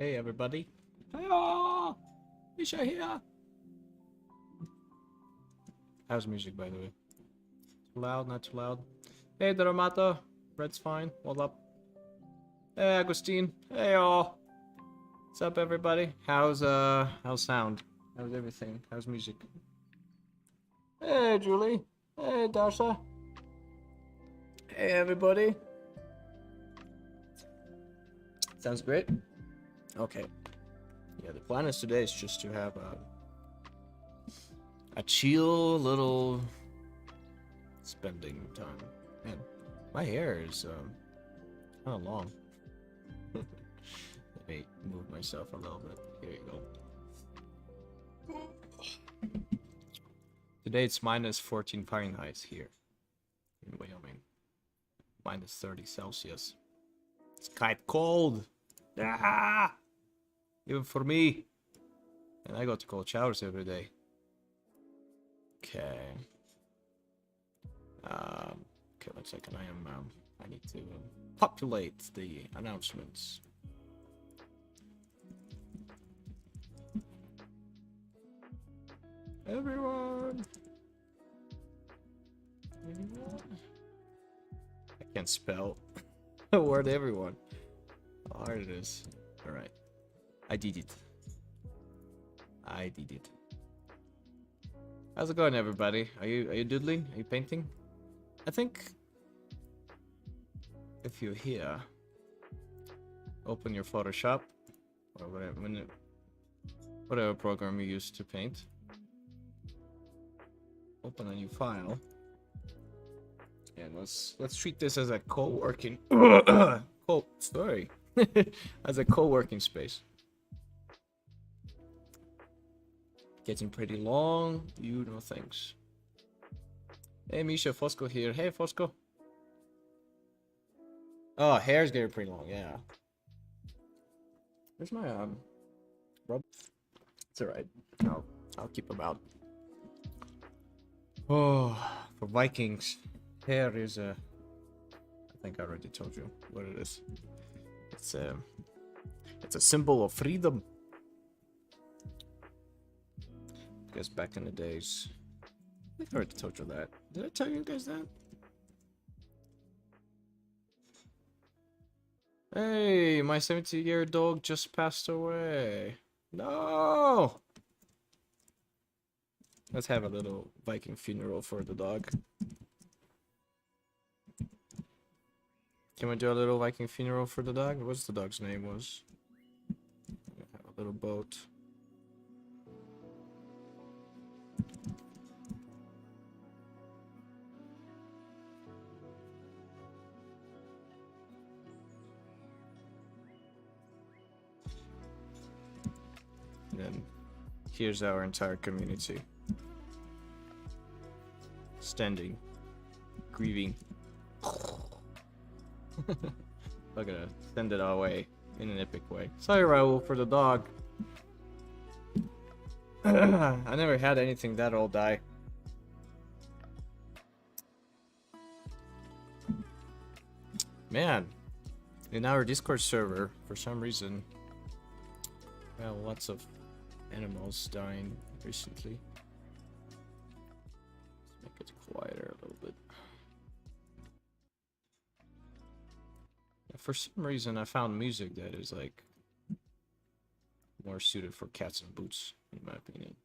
Hey everybody. Hiya! Misha here. How's music, by the way? Too loud, not too loud? Hey Doramato. Red's fine. What up? Hey Agustin. Hey all. What's up everybody? How's sound? How's everything? How's music? Hey Julie. Hey Dasha. Hey everybody. Sounds great. Okay. Yeah, the plan is today is just to have a chill little spending time. Man, my hair is kind of long. Let me move myself a little bit. Here you go. Today it's minus 14 Fahrenheit here in Wyoming. Minus 30 Celsius. It's quite cold. Ah! Even for me. And I go to cold showers every day. Okay. Okay, 1 second. I need to populate the announcements. Everyone. I can't spell the word everyone. How hard it is. Alright. I did it. How's it going, everybody? Are you doodling? Are you painting? I think if you're here, open your Photoshop or whatever program you use to paint. Open a new file, and let's treat this as a co-working as a co-working space. Getting pretty long, you know things. Hey Misha, Fosco here. Hey Fosco. Oh, hair's getting pretty long, yeah. Where's my rub? It's alright. I'll keep them out. Oh, for Vikings, hair is I think I already told you what it is. It's a symbol of freedom. Because back in the days, I think I already told you that. Did I tell you guys that? Hey, my 70-year dog just passed away. No! Let's have a little Viking funeral for the dog. Can we do a little Viking funeral for the dog? What's the dog's name was? Have a little boat. And then here's our entire community. Standing. Grieving. We're gonna send it away in an epic way. Sorry, Raul, for the dog. I never had anything that old die. Man, in our Discord server, for some reason, well, lots of animals dying recently. Let's make it quieter a little bit. For some reason, I found music that is like more suited for cats and boots, in my opinion.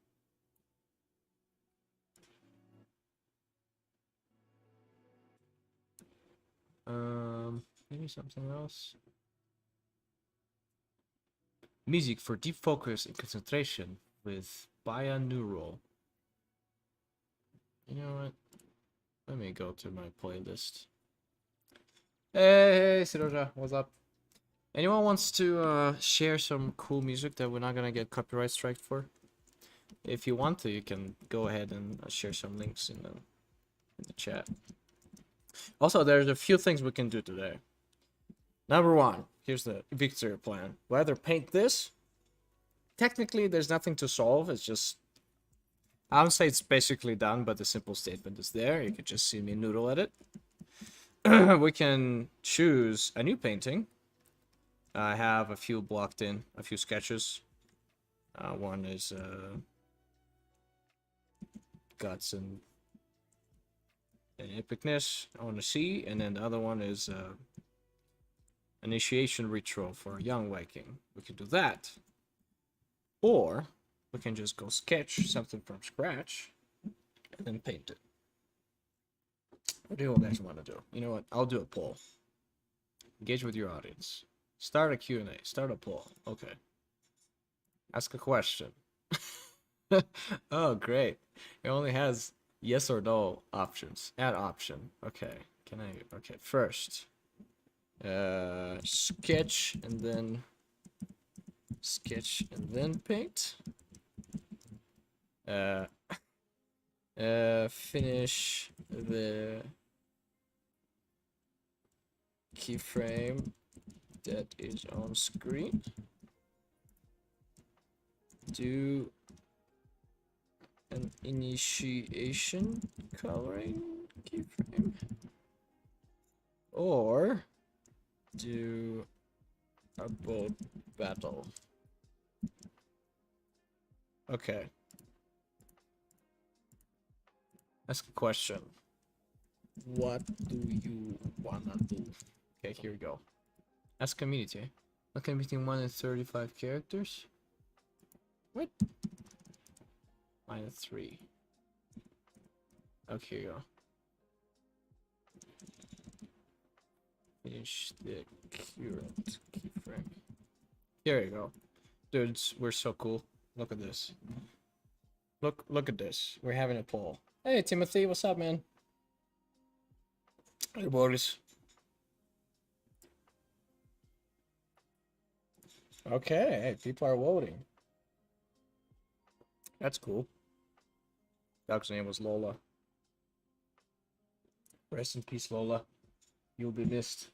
Maybe something else. Music for deep focus and concentration with binaural. You know what? Let me go to my playlist. Hey, Siroja, what's up? Anyone wants to share some cool music that we're not gonna get copyright striked for? If you want to, you can go ahead and share some links in the chat. Also, there's a few things we can do today. Number one, here's the victory plan. We'll either paint this. Technically, there's nothing to solve. It's just, I would say it's basically done, but the simple statement is there. You can just see me noodle at it. We can choose a new painting, I have a few blocked in, a few sketches. One is guts and epicness I want to see, and then the other one is initiation ritual for a young Viking. We can do that, or we can just go sketch something from scratch and then paint it. What do you guys want to do? You know what? I'll do a poll. Engage with your audience. Start a Q&A. Start a poll. Okay. Ask a question. Oh, great. It only has yes or no options. Add option. Okay. Can I? Okay. First, sketch and then paint. Finish the keyframe that is on screen. Do an initiation coloring keyframe, or do a boat battle. Okay. Ask a question. What do you wanna do? Okay, here we go. Ask community. Okay, between 1 and 35 characters. What? -3. Okay, here you go. Finish the current keyframe. Here you go. Dudes, we're so cool. Look at this. Look at this. We're having a poll. Hey Timothy, what's up, man? Hey boys. Okay, hey, people are voting. That's cool. Dog's name was Lola. Rest in peace, Lola. You'll be missed.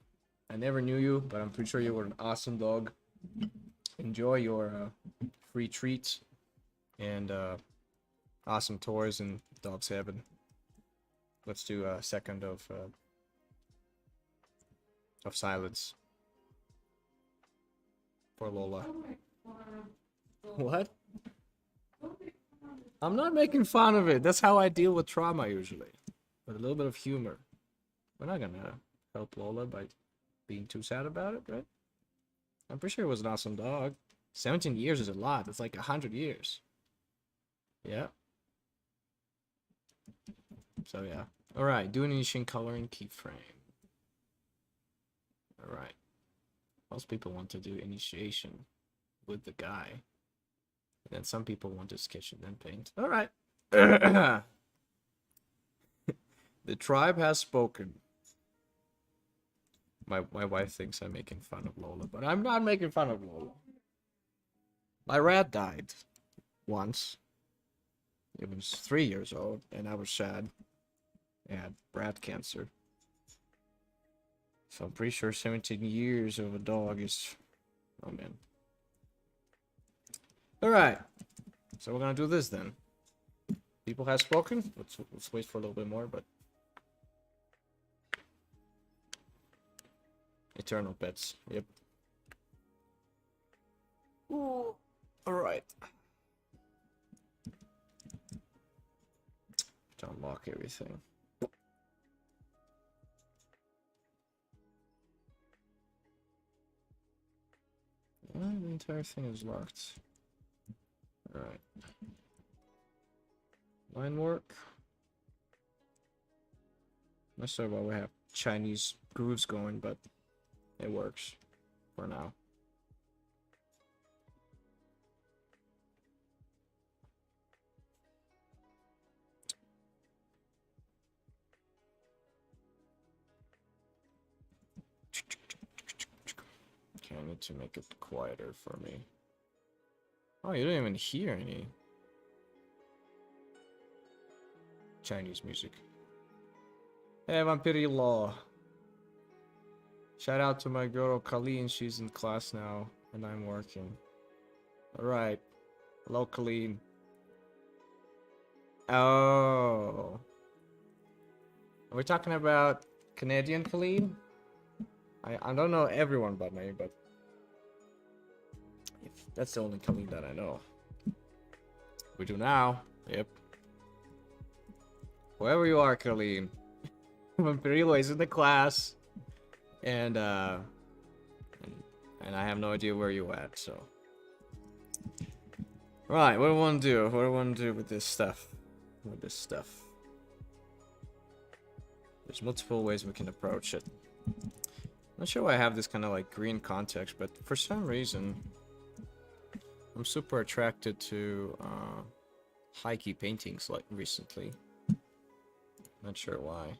I never knew you, but I'm pretty sure you were an awesome dog. Enjoy your free treats and awesome tours in Dog's Heaven. Let's do a second of silence for Lola. What? I'm not making fun of it. That's how I deal with trauma usually. With a little bit of humor. We're not gonna help Lola by being too sad about it, right? I'm pretty sure it was an awesome dog. 17 years is a lot. It's like 100 years. Yeah. So yeah. Alright, do initiation coloring keyframe. Alright. Most people want to do initiation with the guy. And then some people want to sketch and then paint. Alright. The tribe has spoken. My wife thinks I'm making fun of Lola, but I'm not making fun of Lola. My rat died once. It was 3 years old, and I was sad. It had rat cancer. So I'm pretty sure 17 years of a dog is... Oh, man. Alright. So we're gonna do this then. People have spoken. Let's wait for a little bit more, but... Eternal pets. Yep. Ooh. Alright. To unlock everything. The entire thing is locked. Alright. Line work. Not sure why we have Chinese grooves going, but it works for now. Okay, I need to make it quieter for me. Oh, you don't even hear any Chinese music. Hey, Vampirilo. Shout out to my girl Colleen. She's in class now, and I'm working. Alright. Hello, Colleen. Oh. Are we talking about Canadian Colleen? I don't know everyone by name, but If that's the only color that I know. We do now. Yep. Wherever you are, Colleen. Vampirilo is in the class. And I have no idea where you at, so. Right, what do I want to do? What do I want to do with this stuff? There's multiple ways we can approach it. Not sure why I have this kind of like green context, but for some reason, I'm super attracted to high key paintings like recently. Not sure why.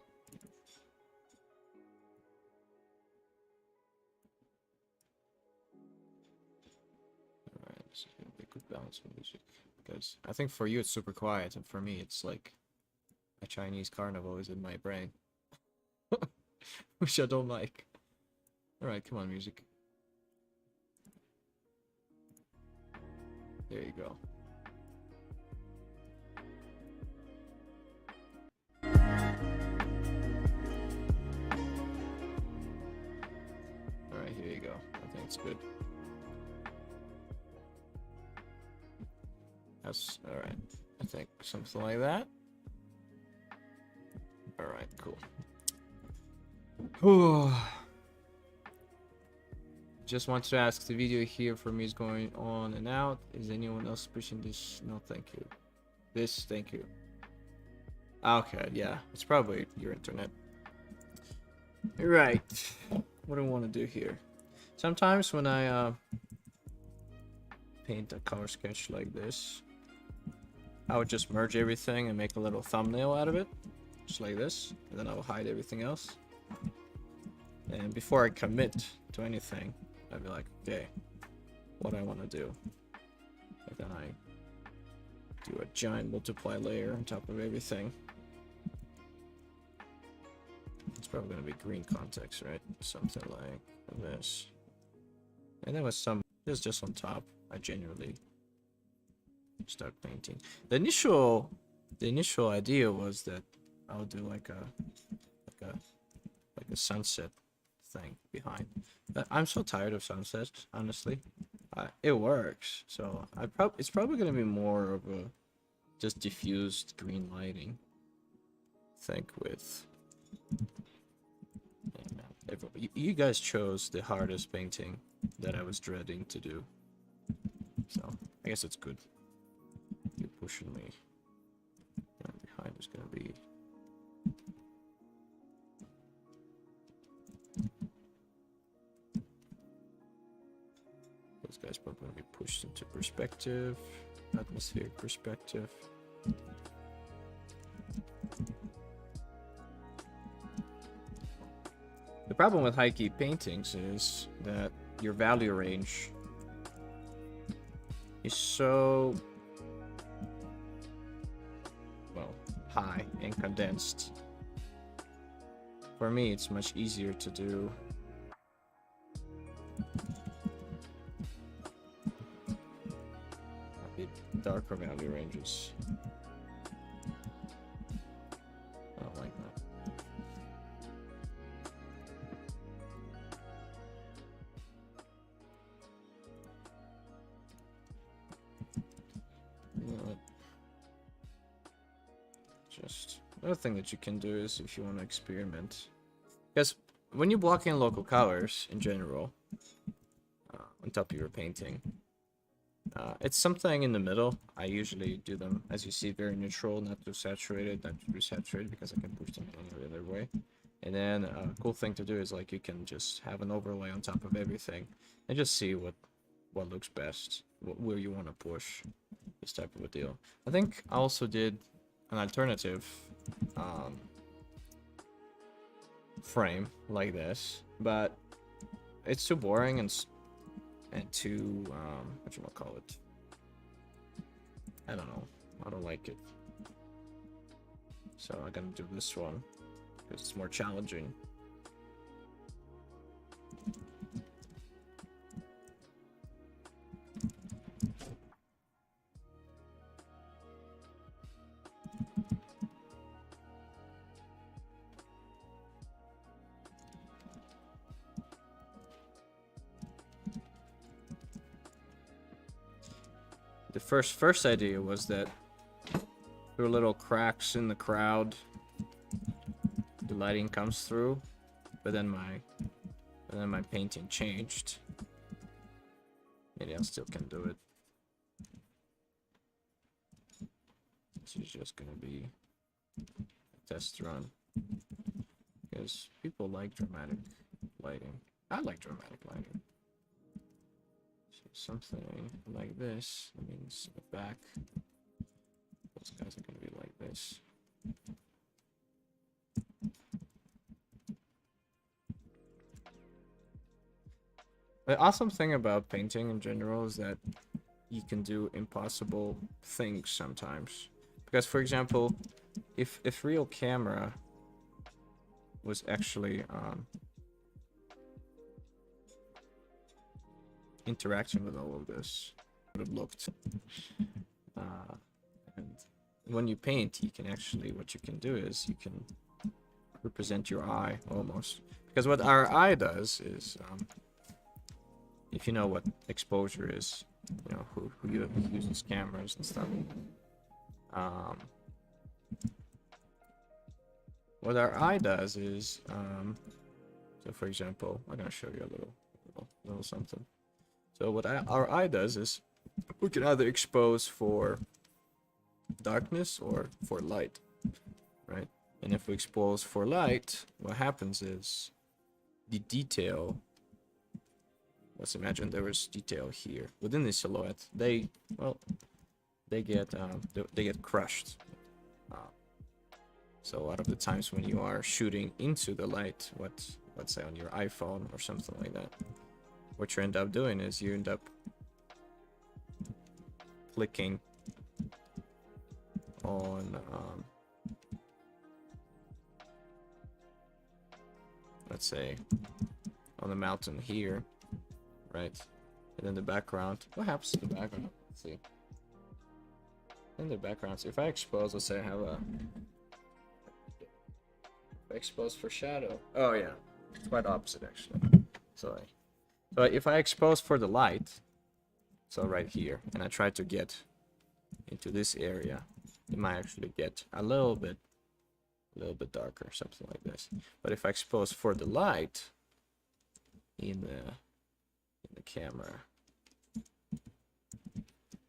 Alright, this is gonna be a good balance of music. Because I think for you it's super quiet, and for me it's like a Chinese carnival is in my brain. Which I don't like. Alright, come on, music. There you go. Alright, here you go. I think it's good. That's alright. I think something like that. Alright, cool. Just wanted to ask, the video here for me is going on and out. Is anyone else pushing this? No, thank you. This, thank you. Okay, yeah, it's probably your internet. Right. What do I want to do here? Sometimes when I paint a color sketch like this, I would just merge everything and make a little thumbnail out of it, just like this, and then I'll hide everything else. And before I commit to anything, I'd be like, okay, what do I want to do? And then I do a giant multiply layer on top of everything. It's probably going to be green context, right? Something like this. And then with some, this just on top, I genuinely start painting. The initial idea was that I would do like a sunset thing behind. But I'm so tired of sunsets, honestly. It works, so it's probably gonna be more of a just diffused green lighting. I think with you guys chose the hardest painting that I was dreading to do, so I guess it's good. You're pushing me. And behind is gonna be. Those guys probably gonna be pushed into perspective, atmospheric perspective. The problem with high key paintings is that your value range is so, well, high and condensed. For me, it's much easier to do a bit darker value ranges. I don't like that. Just another thing that you can do is if you want to experiment, because when you block in local colors in general on top of your painting, it's something in the middle. I usually do them, as you see, very neutral, not too saturated, not too saturated, because I can push them any other way. And then a cool thing to do is like you can just have an overlay on top of everything and just see what looks best, where you want to push, this type of a deal. I think I also did an alternative frame like this, but it's too boring and too what you want to call it, I don't know, I don't like it, so I'm gonna do this one because it's more challenging. The first idea was that through little cracks in the crowd, the lighting comes through, but then my painting changed. Maybe I still can do it. This is just gonna be a test run, because people like dramatic lighting. I like dramatic lighting. So something like this. That means the back. Those guys are gonna be like this. The awesome thing about painting in general is that you can do impossible things sometimes. Because, for example, if real camera was actually interacting with all of this, would have looked. And when you paint, you can actually, what you can do is you can represent your eye almost. Because what our eye does is, if you know what exposure is, you know, who uses cameras and stuff. What our eye does is, so for example, I'm gonna show you a little something. So what our eye does is, we can either expose for darkness or for light, right? And if we expose for light, what happens is the detail. Let's imagine there was detail here within the silhouette. They get crushed. So a lot of the times when you are shooting into the light, let's say on your iPhone or something like that, what you end up doing is you end up clicking on let's say on the mountain here, right? And then the background, what happens to the background? Let's see. In the background, so if I expose, let's say I have expose for shadow. Oh yeah, it's quite opposite actually. So if I expose for the light, so right here, and I try to get into this area, it might actually get a little bit darker, something like this. But if I expose for the light in the camera,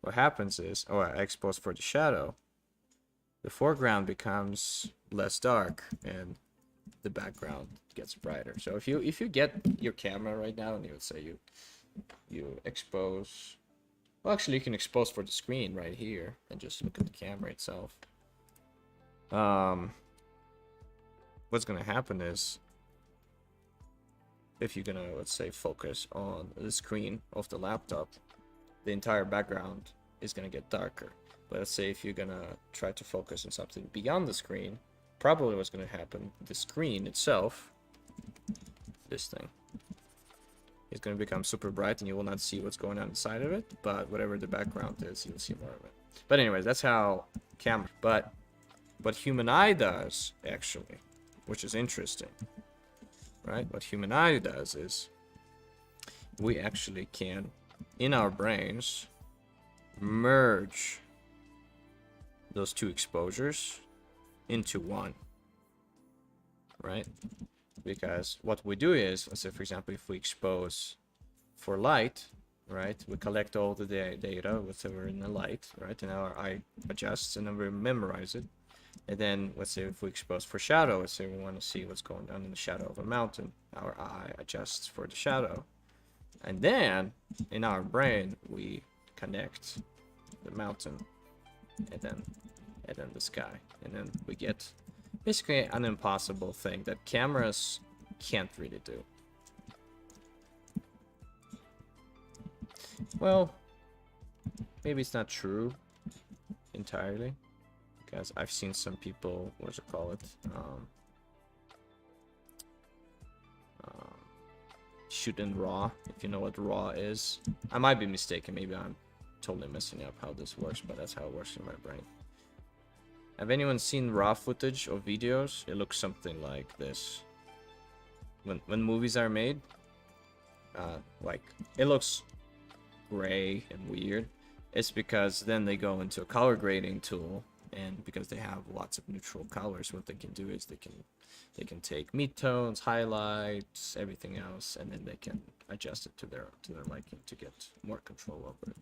what happens is, I expose for the shadow, the foreground becomes less dark and the background gets brighter. So if you get your camera right now and you would say you expose, well, actually you can expose for the screen right here and just look at the camera itself. What's gonna happen is, if you're gonna, let's say, focus on the screen of the laptop, the entire background is gonna get darker. But let's say if you're gonna try to focus on something beyond the screen, probably what's gonna happen, the screen itself, this thing, is gonna become super bright and you will not see what's going on inside of it, but whatever the background is, you'll see more of it. But anyways, that's how camera, but what human eye does, actually, which is interesting, right? What human eye does is, we actually can, in our brains, merge those two exposures into one, right? Because what we do is, let's say for example, if we expose for light, right, we collect all the data whatever in the light, right, and our eye adjusts and then we memorize it. And then let's say if we expose for shadow, let's say we want to see what's going on in the shadow of a mountain, our eye adjusts for the shadow, and then in our brain we connect the mountain and then the sky, and then we get basically an impossible thing that cameras can't really do. Well, maybe it's not true entirely, because I've seen some people, what does it call it, shoot in RAW, if you know what RAW is. I might be mistaken, maybe I'm totally messing up how this works, but that's how it works in my brain. Have anyone seen RAW footage of videos? It looks something like this. When movies are made, like, it looks gray and weird, it's because then they go into a color grading tool, and because they have lots of neutral colors, what they can do is they can take midtones, highlights, everything else, and then they can adjust it to their liking to get more control over it.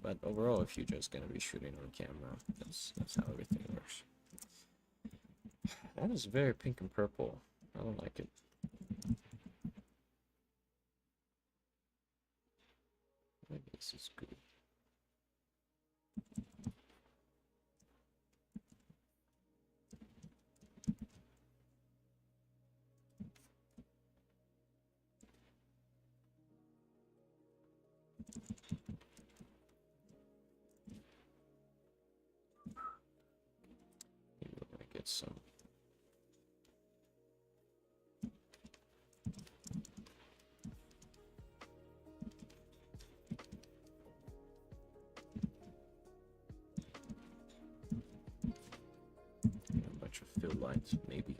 But overall, if you're just gonna be shooting on camera, that's how everything works. That is very pink and purple. I don't like it. Maybe this is good. Maybe we're gonna get some. A bunch of fill lines, maybe.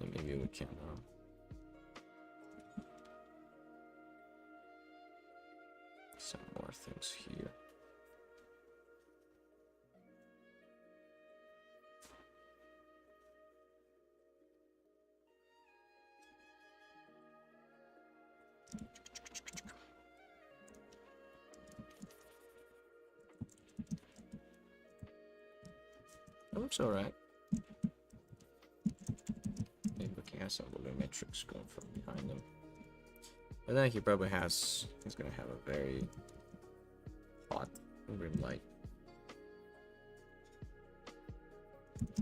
And maybe we can some more things here. That looks alright. Maybe we can have some volumetrics going from behind him. I think he probably has, he's gonna have a very hot rim light.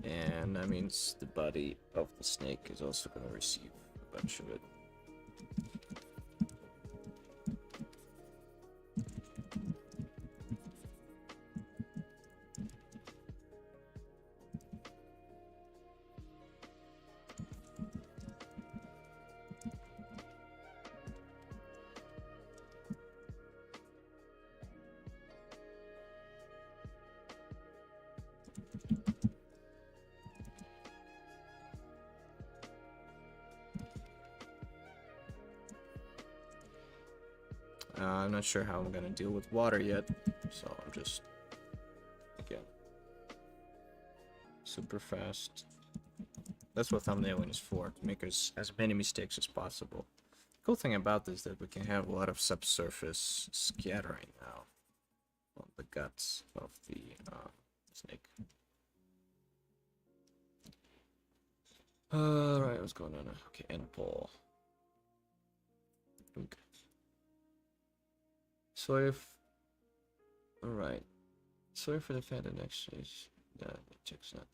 And that means the body of the snake is also gonna receive a bunch of it. I'm not sure how I'm gonna deal with water yet, so I'm just, again, super fast. That's what thumbnailing is for, to make as many mistakes as possible. The cool thing about this is that we can have a lot of subsurface scattering now on the guts of the snake. Right, what's going on now? Okay, end pole. Okay. So if, alright, sorry for the fact that actually, да, чекс на.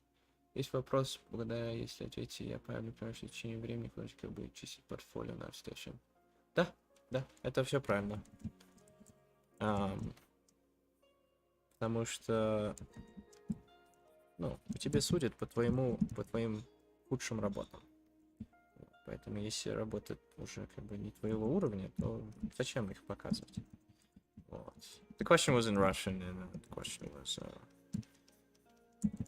Есть вопрос, благодаря, если ответите, я правильно понимаю, что в течение времени художник будет чистить портфолио на встрече. Да, это все правильно. Потому что, ну, по тебе судят по твоим худшим работам. Поэтому если работа уже как бы не твоего уровня, то зачем их показывать? The question was in Russian, and the question was,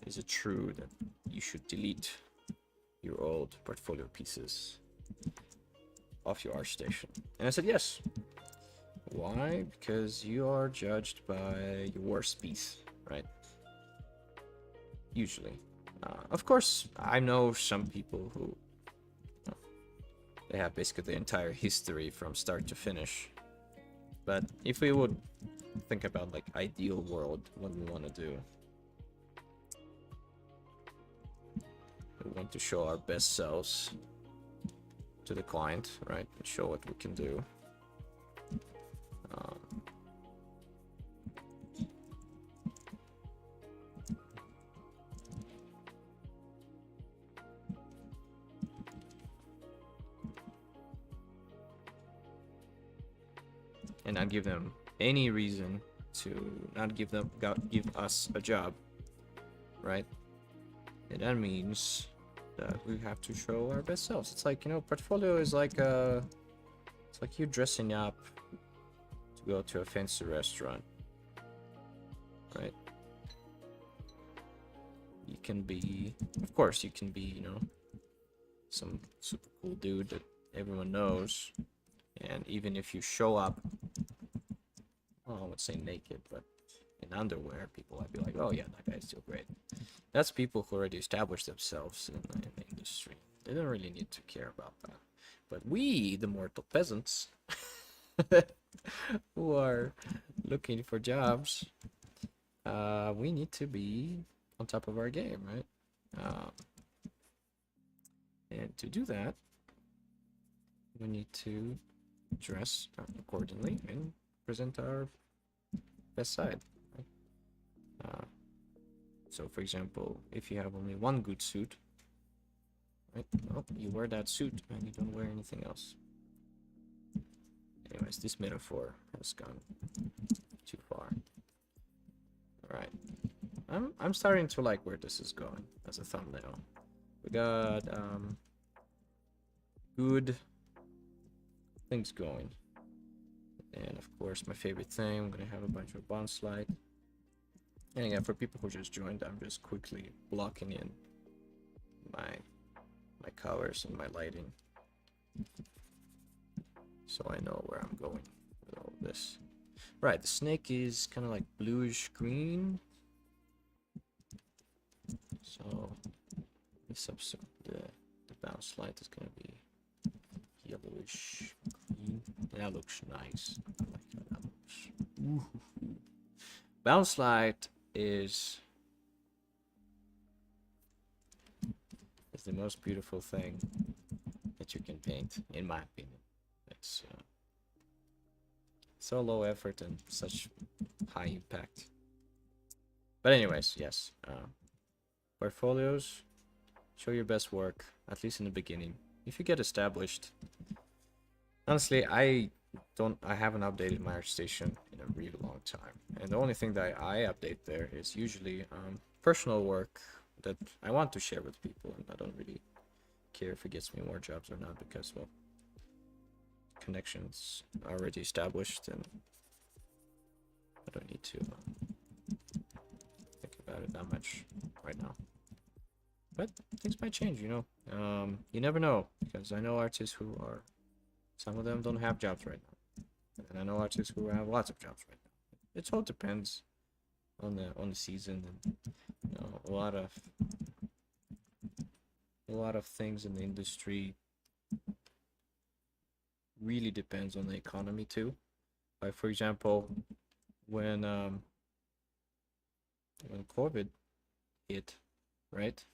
is it true that you should delete your old portfolio pieces off your ArtStation? And I said yes. Why? Because you are judged by your worst piece, right? Usually. Of course, I know some people who, they have basically the entire history from start to finish. But if we would think about like ideal world, what we want to do, we want to show our best selves to the client, right? And show what we can do. And not give them any reason to not give us a job, right? And that means that we have to show our best selves. It's like, you know, portfolio is like it's like you dressing up to go to a fancy restaurant, right? You can be, of course, you can be, you know, some super cool dude that everyone knows, and even if you show up, well, I would say naked, but in underwear, people might be like, oh yeah, that guy's still great. That's people who already established themselves in the industry. They don't really need to care about that. But we, the mortal peasants, who are looking for jobs, we need to be on top of our game, right? And to do that, we need to dress accordingly and present our best side. Right? So, for example, if you have only one good suit, right? Well, you wear that suit and you don't wear anything else. Anyways, this metaphor has gone too far. All right, I'm starting to like where this is going as a thumbnail. We got good things going, and of course my favorite thing, I'm gonna have a bunch of bounce slide. And again, for people who just joined, I'm just quickly blocking in my colors and my lighting, so I know where I'm going with all of this. Right, the snake is kind of like bluish green. So this episode, the bounce light is gonna be yellowish green. That looks nice. I like how that looks. Ooh. Bounce light is the most beautiful thing that you can paint, in my opinion. It's so low effort and such high impact. But anyways, yes, portfolios, show your best work, at least in the beginning. If you get established, honestly, I haven't updated my ArtStation in a really long time, and the only thing that I update there is usually personal work that I want to share with people, and I don't really care if it gets me more jobs or not, because, well, connections are already established and I don't need to think about it that much right now. But things might change, you know. You never know, because I know artists who are, some of them don't have jobs right now, and I know artists who have lots of jobs right now. It all depends on the season, and you know, a lot of things in the industry really depends on the economy too. Like, for example, when COVID hit, right?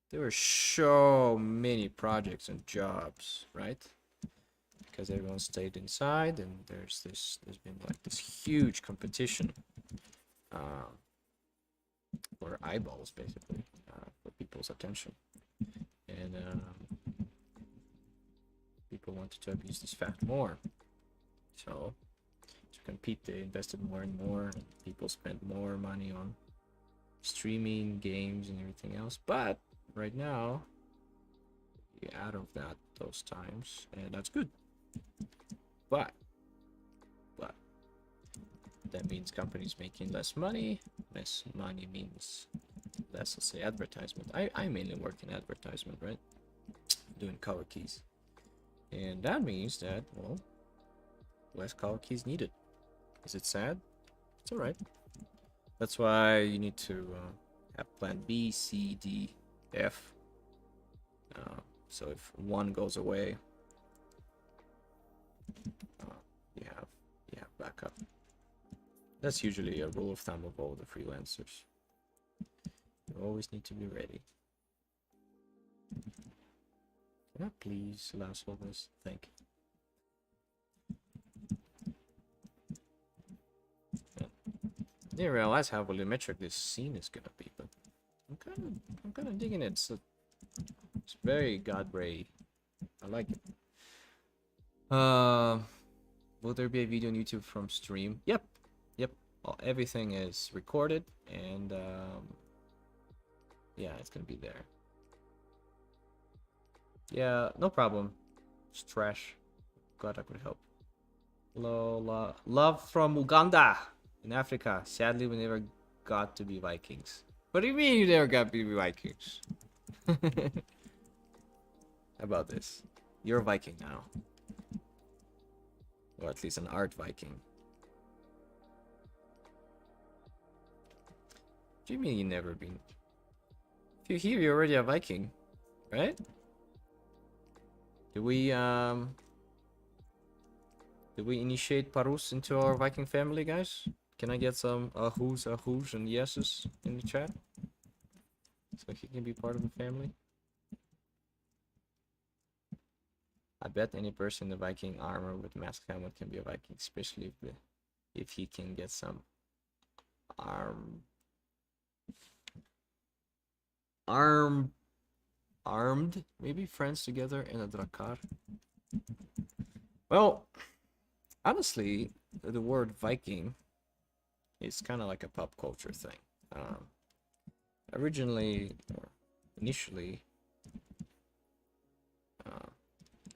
There were so many projects and jobs, right? Because everyone stayed inside, and there's been like this huge competition for eyeballs, basically, for people's attention, and people wanted to abuse this fact more. So to compete, they invested more and more, and people spent more money on streaming, games, and everything else. But right now, you're out of those times, and that's good. But that means companies making less money. Less money means less, let's say, advertisement. I mainly work in advertisement, right? Doing color keys. And that means that, well, less color keys needed. Is it sad? It's alright. That's why you need to have plan B, C, D, F. So if one goes away, you have backup. That's usually a rule of thumb of all the freelancers. You always need to be ready. Can I please last all this? Thank you. I didn't realize how volumetric this scene is gonna be, but I'm kind of digging it. It's very God-ray. I like it. Will there be a video on YouTube from stream? Yep. Well, everything is recorded, and yeah, it's gonna be there. Yeah, no problem. It's trash. Glad I could help. Hello, love from Uganda. In Africa, sadly, we never got to be Vikings. What do you mean you never got to be Vikings? How about this? You're a Viking now. Or at least an art Viking. What do you mean you never been? If you're here, you're already a Viking, right? Do we initiate Parus into our Viking family, guys? Can I get some ahus and yeses in the chat? So he can be part of the family? I bet any person in the Viking armor with mask helmet can be a Viking, especially if he can get some armed, maybe friends together in a Drakkar. Well, honestly, the word Viking is kind of like a pop culture thing. Originally, or initially,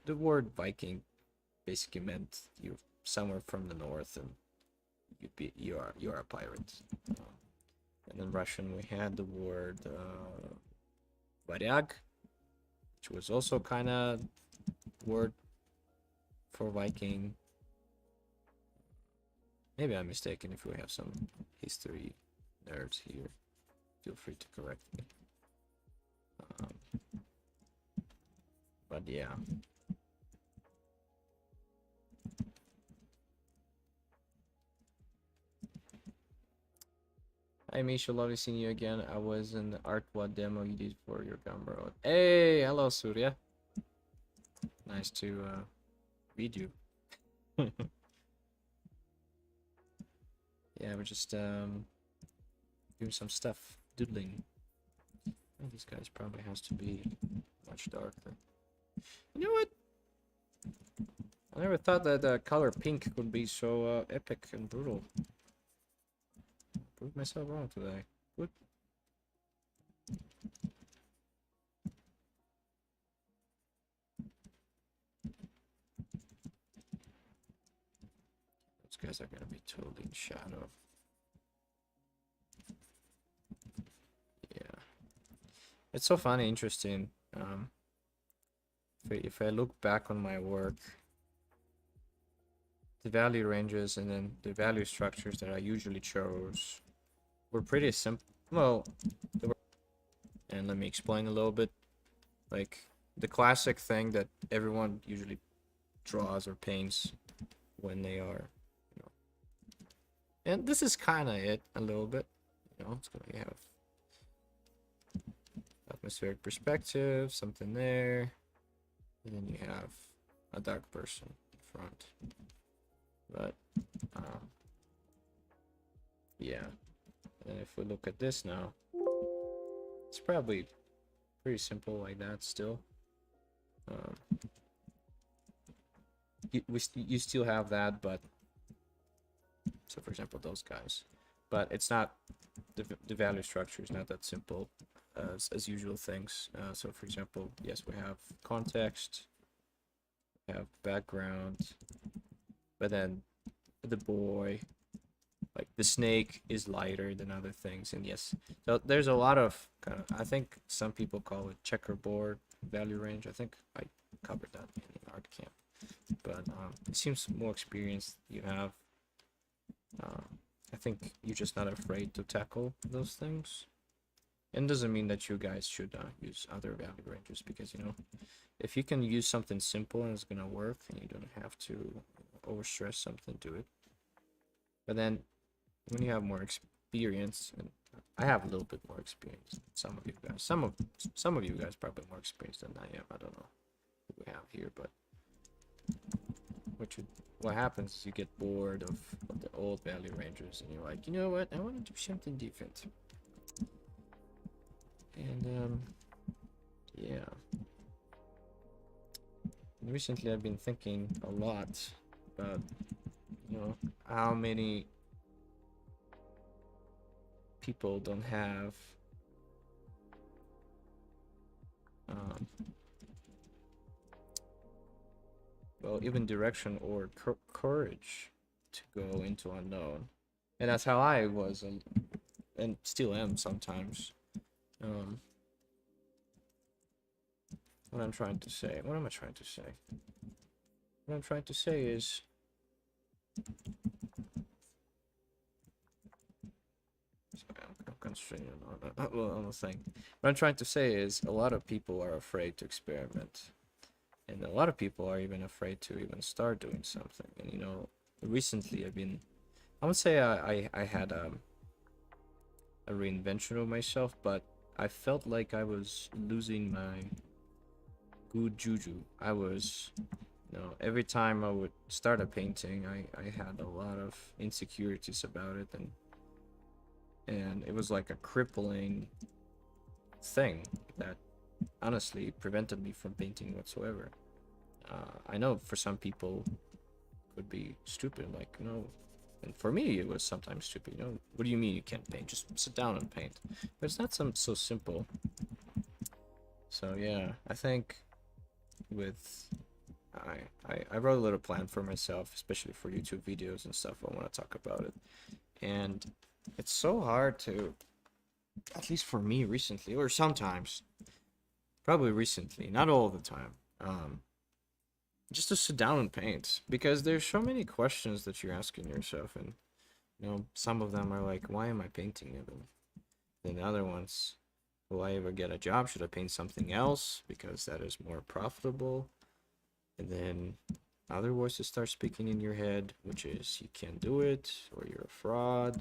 the word Viking basically meant you're somewhere from the north and you are a pirate. And in Russian we had the word Varyag, which was also kind of word for Viking. Maybe I'm mistaken. If we have some history nerds here, feel free to correct me. But yeah. Hi Misha, lovely seeing you again. I was in the Artwa demo you did for your Gumroad. Hey, hello Surya. Nice to read you. Yeah, we're just doing some stuff, doodling. Oh, these guys probably has to be much darker. You know what? I never thought that color pink could be so epic and brutal. Proved myself wrong today. Good. Those guys are gonna be totally in shadow. Yeah. It's so funny, interesting. If I look back on my work, the value ranges and then the value structures that I usually chose were pretty simple. Well, and let me explain a little bit. Like the classic thing that everyone usually draws or paints when they are, you know. And this is kind of it a little bit. You know, it's gonna have atmospheric perspective, something there, and then you have a dark person in front. But yeah, and if we look at this now, it's probably pretty simple like that still. You still have that, but so for example those guys, but it's not the value structure is not that simple as usual things. So for example, yes, we have context, we have background, but then the boy, like the snake, is lighter than other things. And yes, so there's a lot of kind of, I think some people call it checkerboard value range. I think I covered that in art camp, but it seems more experienced you have. I think you're just not afraid to tackle those things. And doesn't mean that you guys should use other value ranges, because you know, if you can use something simple and it's gonna work and you don't have to overstress something, do it. But then when you have more experience, and I have a little bit more experience than some of you guys, some of you guys probably more experienced than I am. I don't know who we have here, but what happens is you get bored of the old value ranges and you're like, you know what, I want to do something different. And yeah, recently I've been thinking a lot about, you know, how many people don't have well, even direction or courage to go into unknown. And that's how I was, and still am sometimes. Um, what I'm trying to say. What am I trying to say? What I'm trying to say is, sorry, I'm concentrating on the thing. What I'm trying to say is, a lot of people are afraid to experiment, and a lot of people are even afraid to even start doing something. And recently I would say I had a reinvention of myself, but I felt like I was losing my good juju. I was, every time I would start a painting, I had a lot of insecurities about it, and it was like a crippling thing that honestly prevented me from painting whatsoever. I know for some people could be stupid, like, and for me it was sometimes stupid. What do you mean you can't paint? Just sit down and paint. But it's not so simple. So yeah, I think with I wrote a little plan for myself, especially for YouTube videos and stuff. I want to talk about it, and it's so hard to, at least for me recently, or sometimes, probably recently, not all the time, just to sit down and paint, because there's so many questions that you're asking yourself, and some of them are like, why am I painting it? And then the other ones, will I ever get a job? Should I paint something else because that is more profitable? And then other voices start speaking in your head, which is you can't do it, or you're a fraud,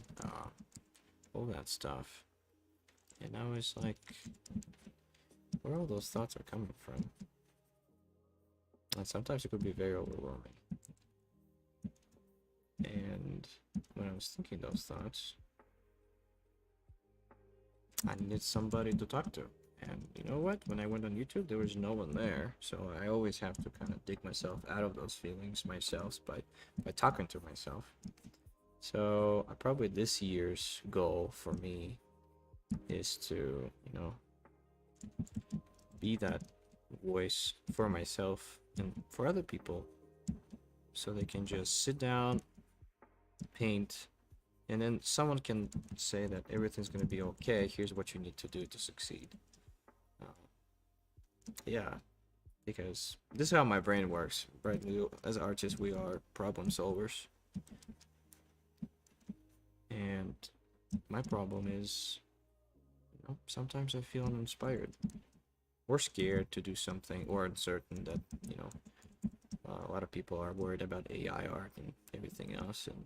all that stuff. And I was like, where all those thoughts are coming from? And sometimes it could be very overwhelming. And when I was thinking those thoughts, I needed somebody to talk to. And you know what? When I went on YouTube, there was no one there. So I always have to kind of dig myself out of those feelings myself by talking to myself. So probably this year's goal for me is to, be that voice for myself and for other people, so they can just sit down, paint, and then someone can say that everything's going to be okay. Here's what you need to do to succeed. Uh, yeah, because this is how my brain works, right? As artists, we are problem solvers. And my problem is, sometimes I feel uninspired or scared to do something, or uncertain that, a lot of people are worried about AI art and everything else. And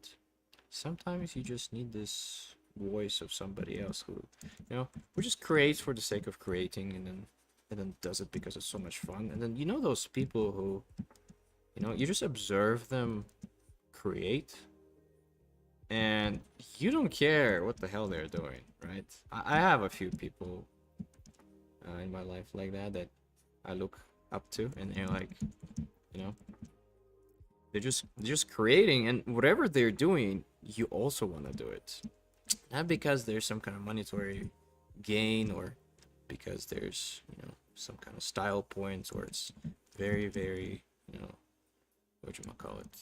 sometimes you just need this voice of somebody else who just creates for the sake of creating, and then does it because it's so much fun. And then those people who you just observe them create, and you don't care what the hell they're doing, right? I have a few people in my life like that I look up to, and they're like, you know they're just creating, and whatever they're doing, you also want to do it, not because there's some kind of monetary gain, or because there's some kind of style points, or it's very, very, what you call it,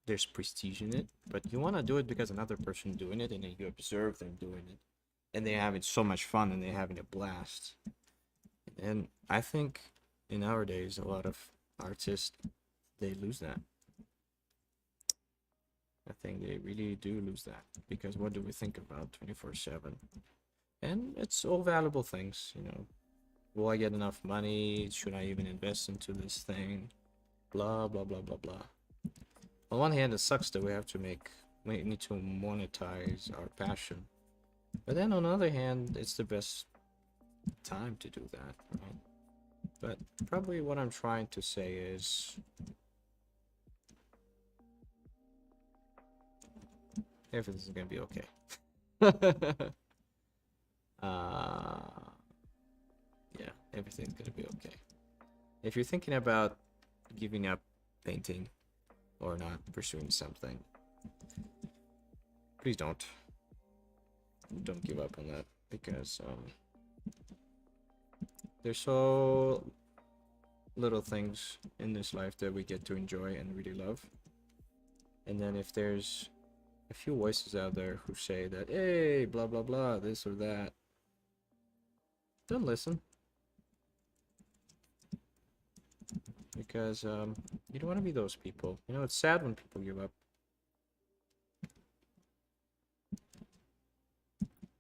there's prestige in it, but you want to do it because another person doing it, and then you observe them doing it, and they're having so much fun, and they're having a blast. And I think in nowadays, a lot of artists, they lose that. I think they really do lose that, because what do we think about 24/7? And it's all valuable things, Will I get enough money? Should I even invest into this thing? Blah blah blah blah blah. On one hand, it sucks that we need to monetize our passion, but then on the other hand, it's the best time to do that, right? But probably what I'm trying to say is, everything's gonna be okay. Yeah, everything's gonna be okay. If you're thinking about giving up painting or not pursuing something, please don't give up on that, because there's so little things in this life that we get to enjoy and really love. And then if there's a few voices out there who say that, hey, blah blah blah, this or that, don't listen. Because you don't want to be those people. You know, it's sad when people give up.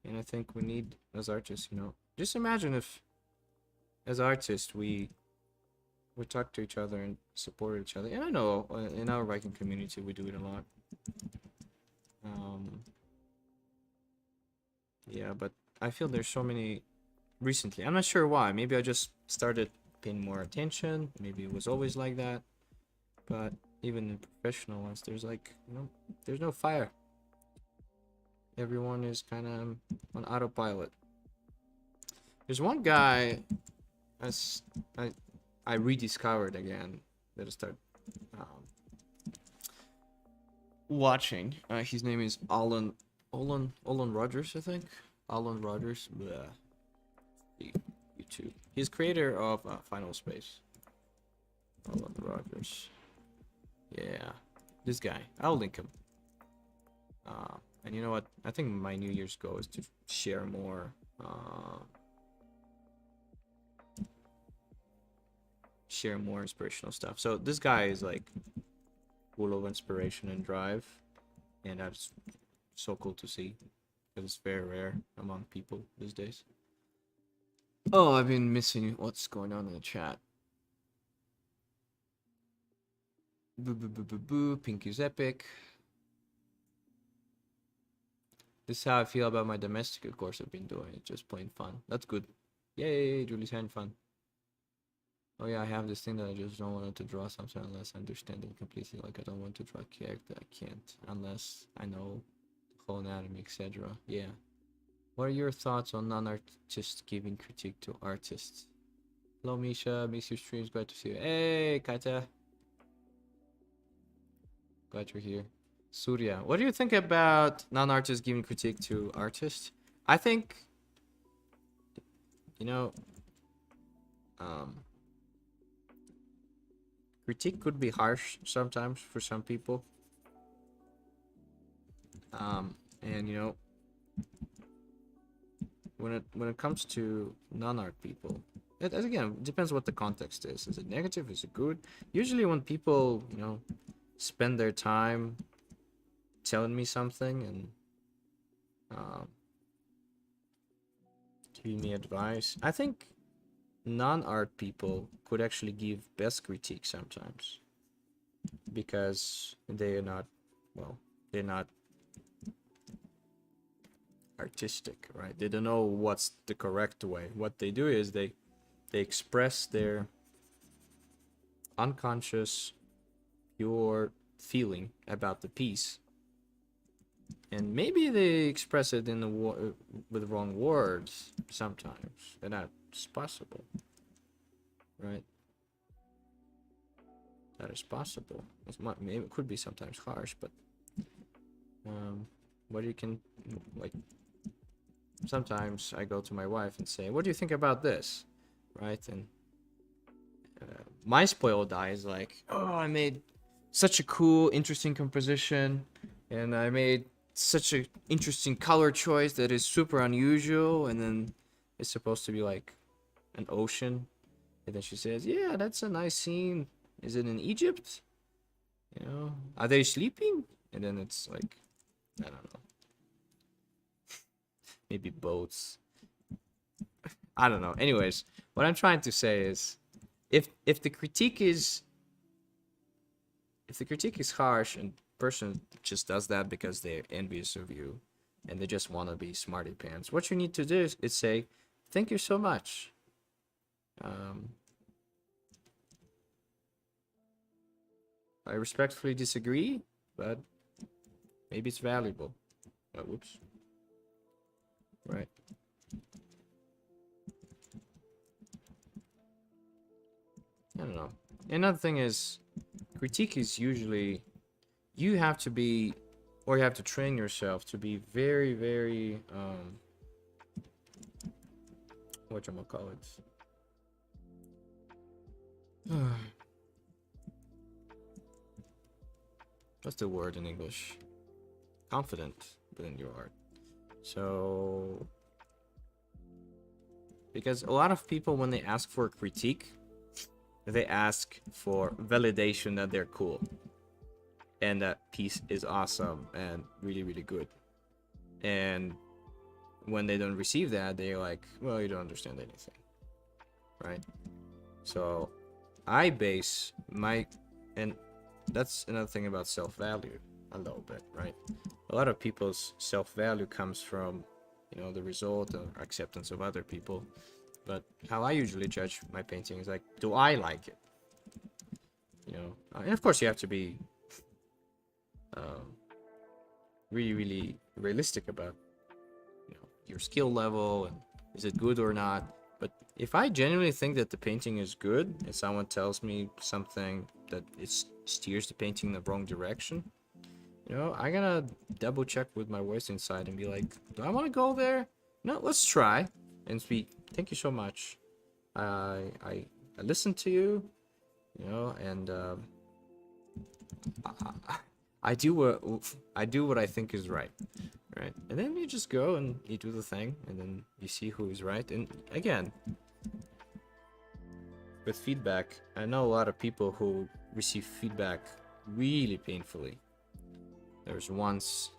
And I think we need, as artists, you know, just imagine if, as artists, we talk to each other and support each other. And I know in our Viking community we do it a lot. Yeah, but I feel there's so many recently. I'm not sure why. Maybe I just started paying more attention. Maybe it was always like that. But even in professional ones, there's like, you know, there's no fire. Everyone is kind of on autopilot. There's one guy I rediscovered again that I started watching. His name is Alan Rogers, I think. Alan Rogers. Bleh. YouTube. He's creator of Final Space. Alan Rogers. Yeah, this guy. I'll link him. And you know what? I think my New Year's goal is to share more. Share more inspirational stuff. So this guy is like full of inspiration and drive, and that's so cool to see because it's very rare among people these days. Oh, I've been missing what's going on in the chat. Boo boo boo boo boo. Pink is epic. This is how I feel about my domestic course I've been doing. Just plain fun. That's good. Yay, Julie's having fun. Oh yeah, I have this thing that I just don't want to draw something unless I understand it completely. Like I don't want to draw a character. I can't unless I know the whole anatomy, etc. Yeah. What are your thoughts on non-artists giving critique to artists? Hello Misha, miss your streams, glad to see you. Hey Kaita. Glad you're here. Surya, what do you think about non-artists giving critique to artists? I think, you know, critique could be harsh sometimes for some people. And you know, when it comes to non-art people, it again depends what the context is. Is it negative? Is it good? Usually when people, you know, spend their time telling me something and giving me advice, I think non-art people could actually give best critique sometimes because they're not, well, they're not artistic, right? They don't know what's the correct way. What they do is they express their unconscious pure feeling about the piece, and maybe they express it in the with wrong words sometimes, and that's possible, right? That is possible. Maybe it could be sometimes harsh, but what you can, like, sometimes I go to my wife and say, what do you think about this, right? And my spoiled eye is like, oh, I made such a cool interesting composition, and I made such an interesting color choice that is super unusual, and then it's supposed to be like an ocean, and then she says, yeah, that's a nice scene. Is it in Egypt? You know, are they sleeping? And then it's like, I don't know, maybe boats. I don't know. Anyways, what I'm trying to say is, if the critique is harsh and person just does that because they're envious of you and they just want to be smarty pants, what you need to do is say, thank you so much. I respectfully disagree, but maybe it's valuable. Oh, whoops. Right. I don't know. Another thing is, critique is usually, you have to be, or you have to train yourself to be very, very, whatchamacallit? what's the word in English? Confident within your art. So, because a lot of people, when they ask for a critique, they ask for validation that they're cool and that piece is awesome and really, really good. And when they don't receive that, they're like, well, you don't understand anything, right? So I base my, and that's another thing about self-value a little bit, right? A lot of people's self-value comes from, you know, the result or acceptance of other people. But how I usually judge my painting is like, do I like it? You know, and of course you have to be really, really realistic about, you know, your skill level and is it good or not. But if I genuinely think that the painting is good and someone tells me something that it steers the painting in the wrong direction, you know, I gotta double check with my voice inside and be like, do I want to go there? No, let's try and speak. Thank you so much. I listen to you, you know, and I do what I think is right, right? And then you just go and you do the thing, and then you see who is right. And again, with feedback, I know a lot of people who receive feedback really painfully. There was once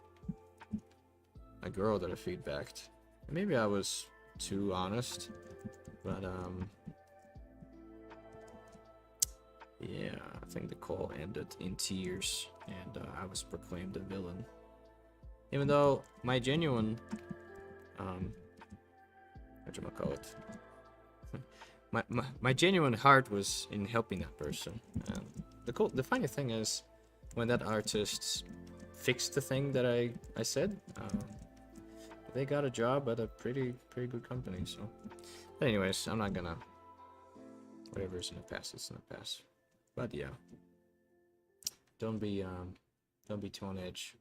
a girl that I feedbacked. Maybe I was too honest, but yeah, I think the call ended in tears, and I was proclaimed a villain. Even though my genuine, whatchamacallit, my genuine heart was in helping that person. And the funny thing is, when that artist fixed the thing that I said, they got a job at a pretty good company. So, but anyways, I'm not gonna, whatever's in the past, it's in the past. But yeah, don't be too on edge.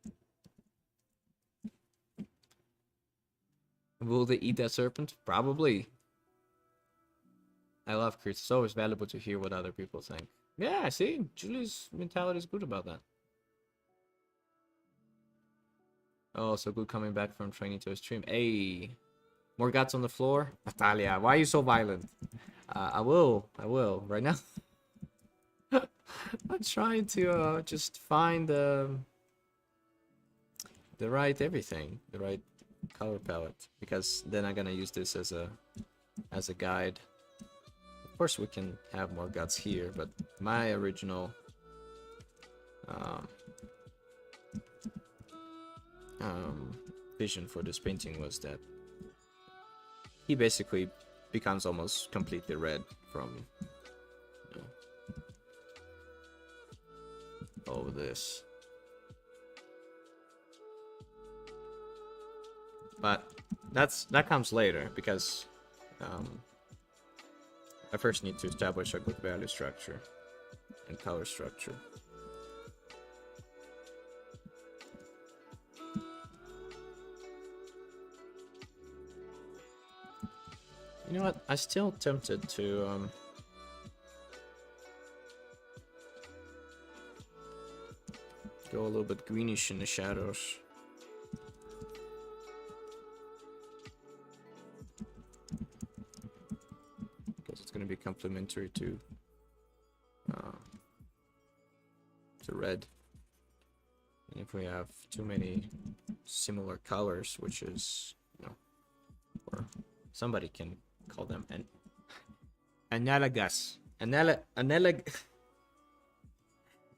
Will they eat that serpent? Probably. I love critics. It's always valuable to hear what other people think. Yeah, see, Julie's mentality is good about that. Oh, so good coming back from training to a stream. Hey, more guts on the floor, Natalia. Why are you so violent? I will right now. I'm trying to just find the right everything, the right color palette, because then I'm gonna use this as a guide. Of course, we can have more guts here, but my original vision for this painting was that he basically becomes almost completely red from, you know, all of this. But that comes later, because I first need to establish a good value structure and color structure. You know what? I'm still tempted to go a little bit greenish in the shadows. Because it's going to be complementary to red. And if we have too many similar colors, which is, you know, or somebody can call them analogous,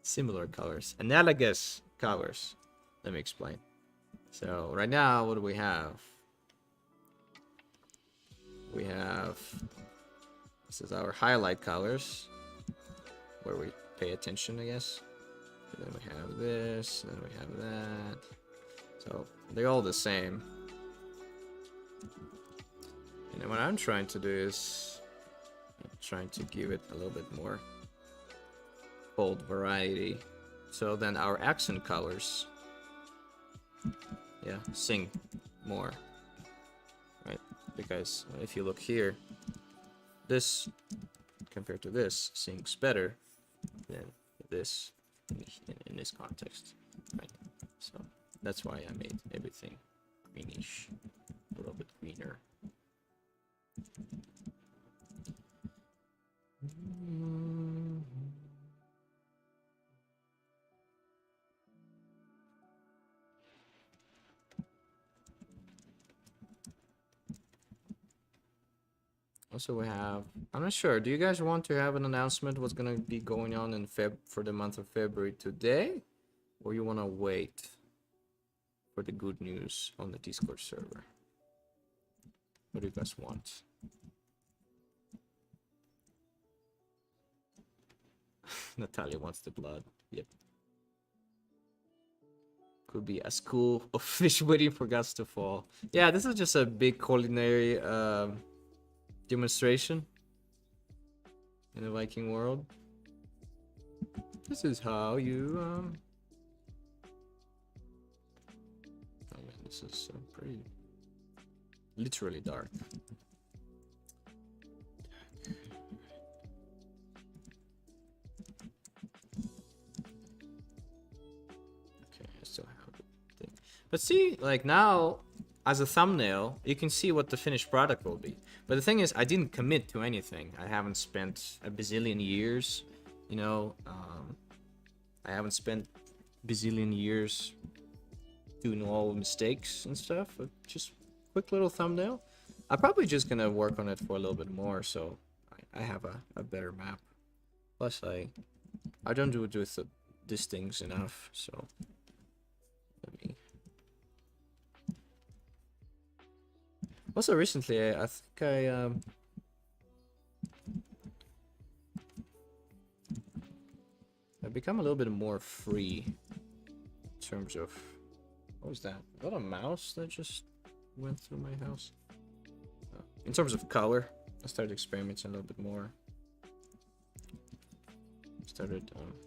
similar colors, analogous colors. Let me explain. So right now, what do we have? We have, this is our highlight colors, where we pay attention, I guess. And then we have this, and then we have that. So they're all the same. And then what I'm trying to do is I'm trying to give it a little bit more bold variety. So then our accent colors, yeah, sing more, right? Because if you look here, this compared to this sings better than this in this context, right? So that's why I made everything greenish, a little bit greener. Also, we have, I'm not sure, do you guys want to have an announcement what's gonna be going on in for the month of February today? Or you wanna wait for the good news on the Discord server? What do you guys want? Natalia wants the blood. Yep. Could be a school of fish waiting for gods to fall. Yeah, this is just a big culinary demonstration in the Viking world. This is how you oh man, this is pretty literally dark. Okay, I still have the thing. But see, like now, as a thumbnail, you can see what the finished product will be. But the thing is, I didn't commit to anything. I haven't spent a bazillion years, you know, I haven't spent bazillion years doing all mistakes and stuff. But just quick little thumbnail. I'm probably just gonna work on it for a little bit more, so I have a better map. Plus, I don't do it with these things enough, so let me. Also, recently, I think I've become a little bit more free in terms of, what was that? Was that a mouse that just went through my house? In terms of color, I started experimenting a little bit more.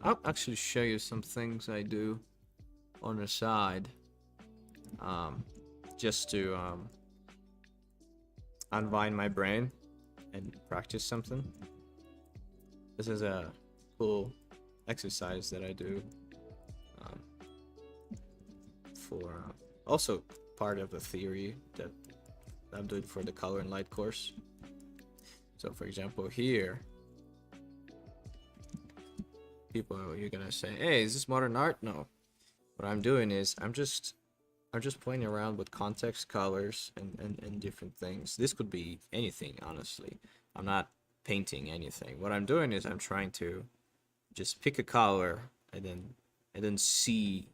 I'll actually show you some things I do on the side, just to unwind my brain and practice something. This is a cool exercise that I do for also part of the theory that I'm doing for the color and light course. So for example here, you're gonna say, hey, is this modern art? No. What I'm doing is I'm just playing around with context, colors, and different things. This could be anything, honestly. I'm not painting anything. What I'm doing is I'm trying to just pick a color and then see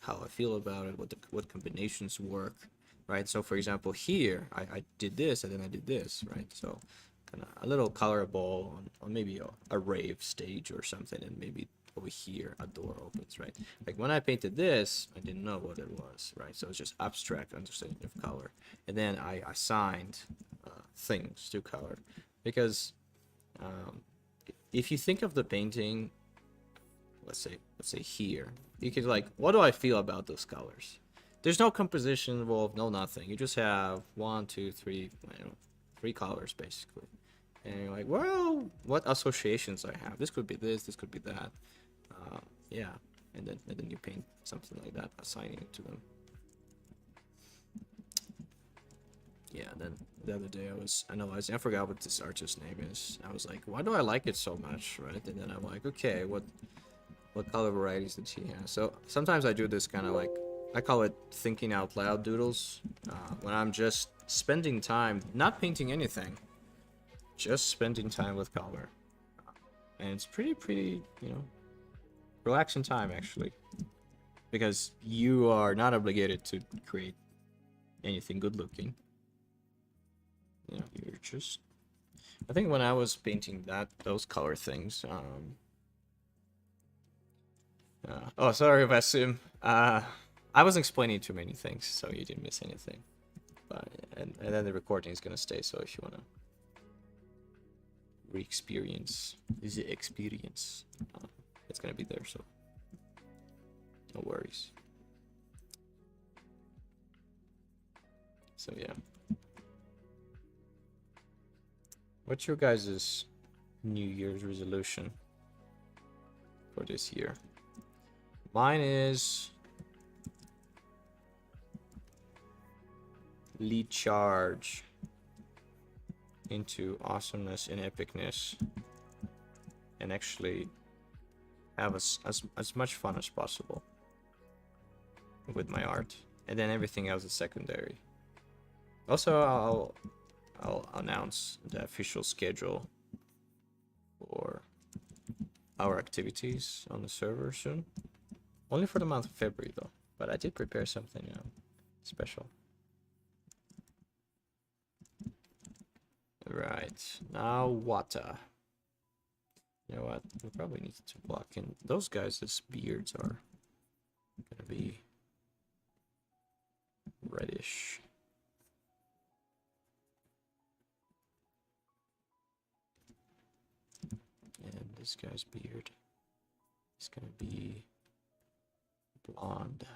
how I feel about it, what combinations work, right? So for example here, I did this and then I did this, right? So kind of a little color ball on maybe a rave stage or something, and maybe over here a door opens, right? Like when I painted this, I didn't know what it was, right? So it's just abstract understanding of color, and then I assigned things to color, because if you think of the painting, let's say here, you could like, what do I feel about those colors? There's no composition involved, no nothing. You just have 1, 2, 3, I don't know, 3 colors basically. And you're like, well, what associations I have? This could be this could be that. Yeah, and then you paint something like that, assigning it to them. Yeah, then the other day I was analyzing, I forgot what this artist's name is. I was like, why do I like it so much, right? And then I'm like, okay, what color varieties did he have? So sometimes I do this kind of like, I call it thinking out loud doodles, when I'm just spending time, not painting anything, just spending time with color. And it's pretty, you know, relaxing time actually, because you are not obligated to create anything good looking. You know, you're just, I think when I was painting those color things, oh, sorry, Vasim. I was explaining too many things, so you didn't miss anything. But and then the recording is gonna stay, so if you wanna re-experience the experience, it's gonna be there, so no worries. So yeah, what's your guys' New Year's resolution for this year? Mine is lead charge into awesomeness and epicness, and actually have as much fun as possible with my art, and then everything else is secondary. Also, I'll announce the official schedule for our activities on the server soon. Only for the month of February though, but I did prepare something special. Right, now water. You know what? We probably need to block in. Those guys' beards are gonna be reddish. And this guy's beard is gonna be blonde.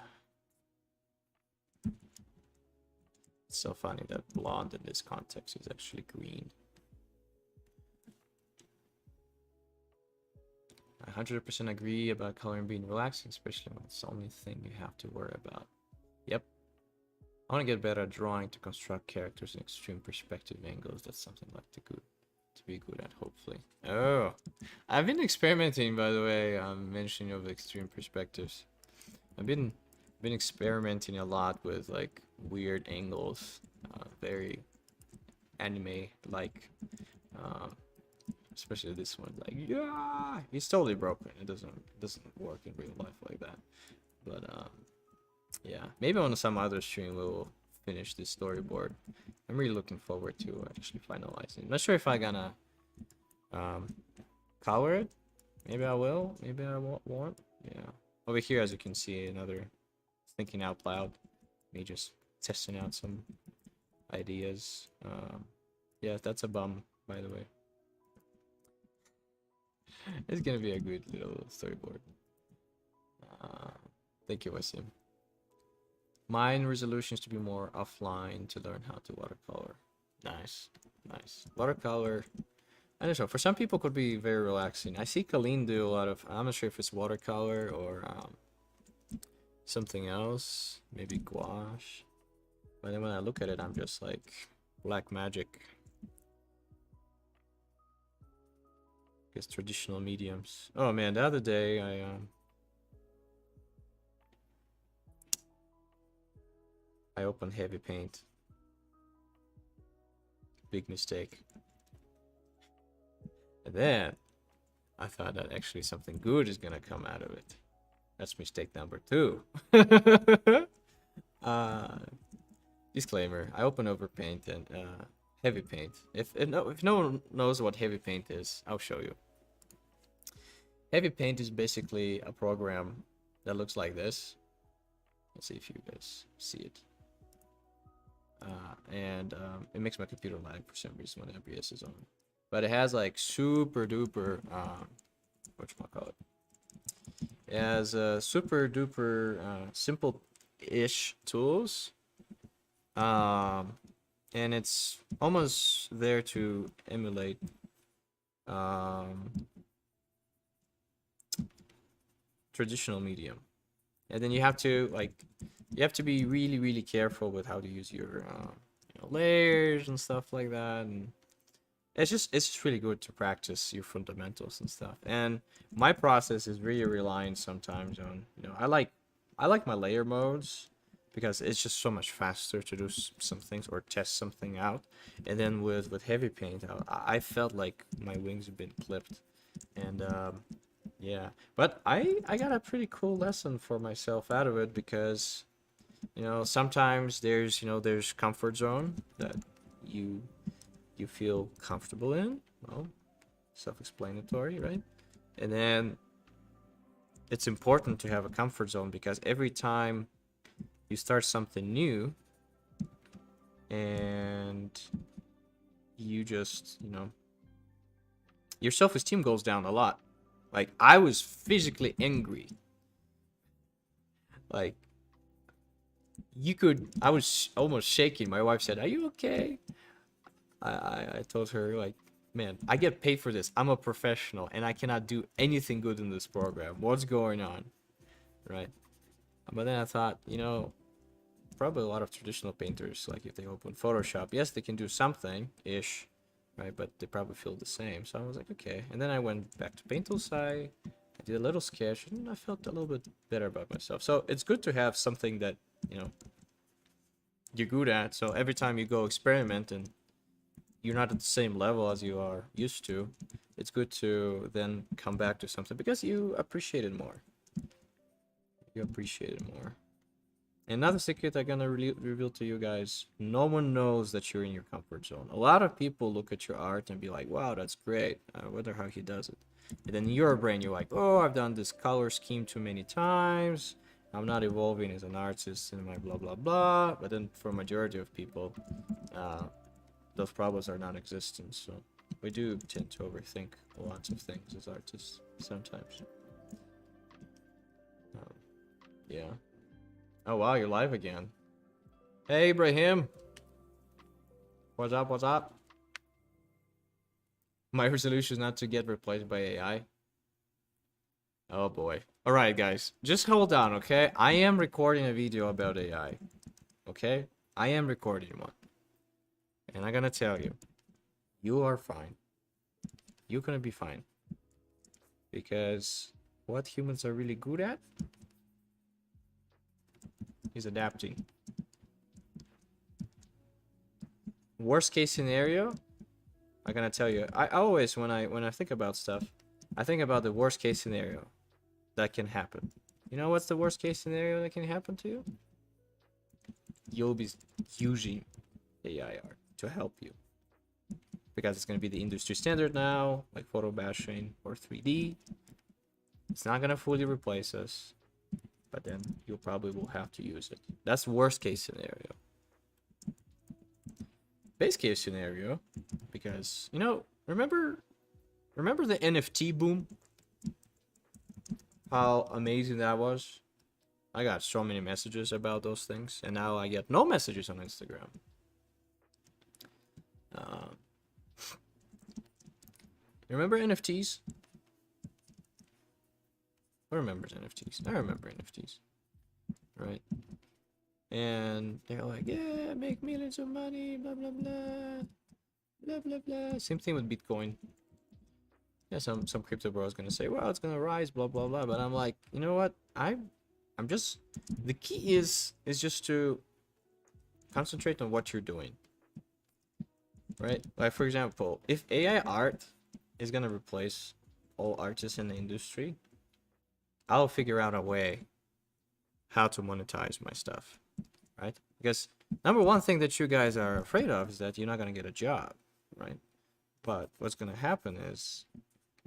It's so funny that blonde in this context is actually green. 100% agree about coloring being relaxing, especially when it's the only thing you have to worry about. Yep. I want to get better at drawing to construct characters in extreme perspective angles. That's something like to be good at, hopefully. Oh, I've been experimenting, by the way. I'm mentioning of extreme perspectives. I've been experimenting a lot with like weird angles, very anime-like. Especially this one, like, yeah, he's totally broken. It doesn't work in real life like that. But yeah, maybe on some other stream we'll finish this storyboard. I'm really looking forward to actually finalizing. I'm not sure if I'm gonna color it. Maybe I will. Maybe I won't. Yeah. Over here, as you can see, another thinking out loud. Me just testing out some ideas. Yeah, that's a bum, by the way. It's gonna be a good little storyboard. Thank you, Wasim. Mine resolutions to be more offline to learn how to watercolor. Nice, nice. Watercolor, I don't know. For some people, could be very relaxing. I see Colleen do a lot of. I'm not sure if it's watercolor or something else. Maybe gouache. But then when I look at it, I'm just like black magic. Guess traditional mediums. Oh man, the other day I opened heavy paint. Big mistake. And then I thought that actually something good is gonna come out of it. That's mistake number 2. Disclaimer: I open over paint and heavy paint. If no one knows what heavy paint is, I'll show you. Heavy paint is basically a program that looks like this. Let's see if you guys see it. And it makes my computer lag for some reason when OBS is on. But it has like super duper whatchamacallit. It has super duper simple-ish tools. And it's almost there to emulate traditional medium. And then you have to be really careful with how to use your layers and stuff like that, and it's just really good to practice your fundamentals and stuff. And my process is really reliant sometimes on I like my layer modes because it's just so much faster to do some things or test something out. And then with heavy paint, I felt like my wings have been clipped, and yeah, but I got a pretty cool lesson for myself out of it, because sometimes there's comfort zone that you feel comfortable in. Well, self-explanatory, right? And then it's important to have a comfort zone, because every time you start something new and you just your self-esteem goes down a lot. Like, I was physically angry. Like, I was almost shaking. My wife said, "Are you okay?" I told her, like, man, I get paid for this. I'm a professional and I cannot do anything good in this program. What's going on? right? But then I thought, you know, probably a lot of traditional painters, like if they open Photoshop, yes, they can do something ish, right? But they probably feel the same. So I was like, okay. And then I went back to Painter's. I did a little sketch, and I felt a little bit better about myself. So it's good to have something that, you know, you're good at. So every time you go experiment and you're not at the same level as you are used to, it's good to then come back to something because you appreciate it more. You appreciate it more. Another secret I'm gonna reveal to you guys: no one knows that you're in your comfort zone. A lot of people look at your art and be like, "Wow, that's great. I wonder how he does it." And then in your brain, you're like, "Oh, I've done this color scheme too many times. I'm not evolving as an artist in my blah blah blah." But then for majority of people, those problems are non-existent. So we do tend to overthink lots of things as artists sometimes. Yeah. Oh wow, you're live again. Hey Ibrahim. What's up, what's up? My resolution is not to get replaced by AI. Oh boy. Alright guys, just hold on, okay? I am recording a video about AI. Okay? I am recording one. And I'm gonna tell you, you are fine. You're gonna be fine. Because what humans are really good at is adapting. Worst case scenario, I'm gonna tell you, I always, when I think about stuff, I think about the worst case scenario that can happen. You know what's the worst case scenario that can happen to you? You'll be using AI art to help you. Because it's gonna be the industry standard now, like photo bashing or 3D. It's not gonna fully replace us, but then you probably will have to use it. That's worst case scenario. Base case scenario, because, you know, remember the NFT boom? How amazing that was? I got so many messages about those things, and now I get no messages on Instagram. Remember NFTs? Who remembers NFTs? I remember NFTs. Right? And they're like, yeah, make millions of money, blah, blah, blah. Blah, blah, blah. Same thing with Bitcoin. Yeah, some crypto bro is gonna say, well, it's gonna rise, blah, blah, blah. But I'm like, you know what? I'm just, the key is just to concentrate on what you're doing. Right? Like, for example, if AI art is gonna replace all artists in the industry, I'll figure out a way how to monetize my stuff, right? Because number one thing that you guys are afraid of is that you're not gonna get a job, right? But what's gonna happen is,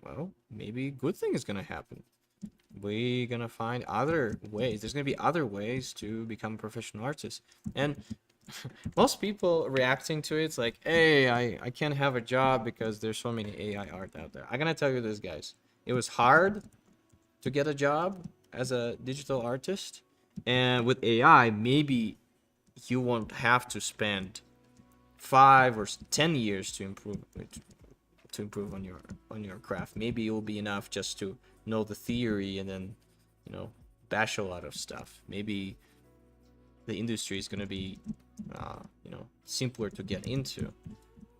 well, maybe good thing is gonna happen. We're gonna find other ways. There's gonna be other ways to become a professional artist. And most people reacting to it's like, hey, I can't have a job because there's so many AI art out there. I'm gonna tell you this, guys. It was hard to get a job as a digital artist, and with AI, maybe you won't have to spend 5 or 10 years to improve on your craft. Maybe it will be enough just to know the theory and then, you know, bash a lot of stuff. Maybe the industry is going to be you know, simpler to get into.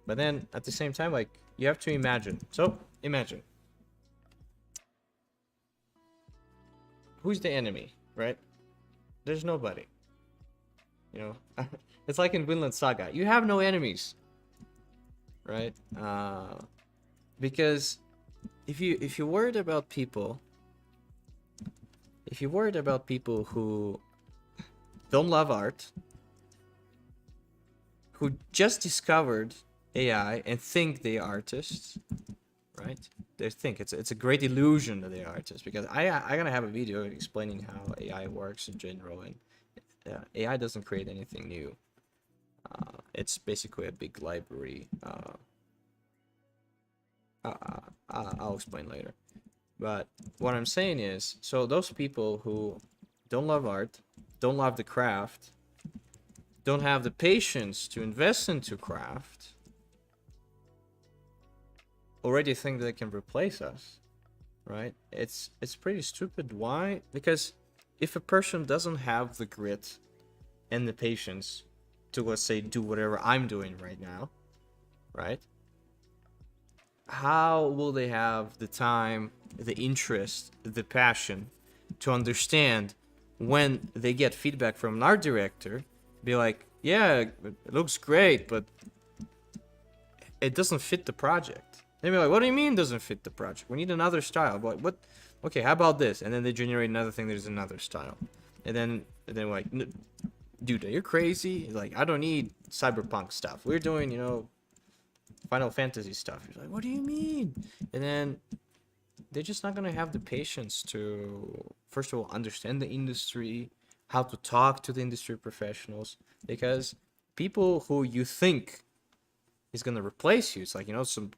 But then at the same time, like, you have to imagine. So imagine, who's the enemy, right? There's nobody. You know, it's like in Vinland Saga. You have no enemies, right? Because if you're worried about people, who don't love art, who just discovered AI and think they're artists, right? They think it's a great illusion that they're artists, because I'm gonna have a video explaining how AI works in general, and AI doesn't create anything new. It's basically a big library. I'll explain later. But what I'm saying is, so those people who don't love art, don't love the craft, don't have the patience to invest into craft, already think they can replace us, right? It's pretty stupid. Why? Because if a person doesn't have the grit and the patience to, let's say, do whatever I'm doing right now, right? How will they have the time, the interest, the passion to understand when they get feedback from an art director, be like, yeah, it looks great, but it doesn't fit the project. They'd be like, what do you mean doesn't fit the project? We need another style. But what? Okay, how about this? And then they generate another thing. There's another style, and then like, dude, you're crazy. Like, I don't need cyberpunk stuff. We're doing, Final Fantasy stuff. You're like, what do you mean? And then they're just not gonna have the patience to, first of all, understand the industry, how to talk to the industry professionals, because people who you think is gonna replace you, it's like,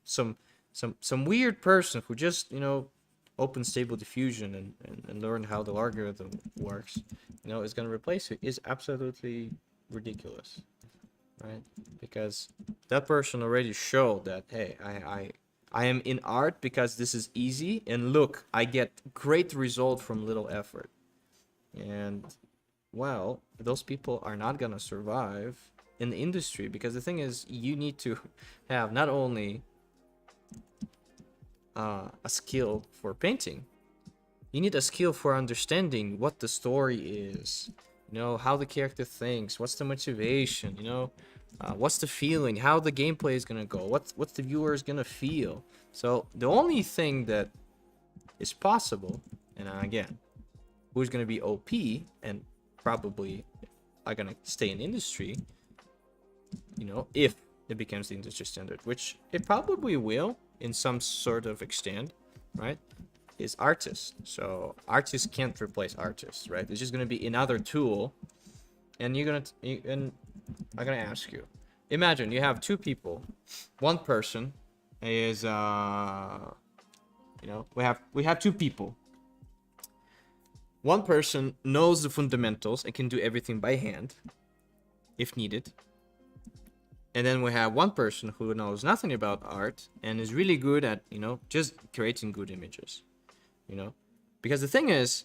some weird person who just, open Stable Diffusion and learn how the algorithm works, is gonna replace you, is absolutely ridiculous, right? Because that person already showed that, hey, I am in art because this is easy, and look, I get great result from little effort. And, well, those people are not gonna survive in the industry, because the thing is, you need to have not only a skill for painting, you need a skill for understanding what the story is, how the character thinks, what's the motivation, what's the feeling, how the gameplay is gonna go, what's the viewer is gonna feel. So the only thing that is possible, and again, who's gonna be OP and probably are gonna stay in industry, if it becomes the industry standard, which it probably will in some sort of extent, right, is artists. So artists can't replace artists, right? It's just gonna be another tool. And I'm gonna ask you, imagine you have two people. One person is we have two people. One person knows the fundamentals and can do everything by hand if needed. And then we have one person who knows nothing about art and is really good at, just creating good images, because the thing is,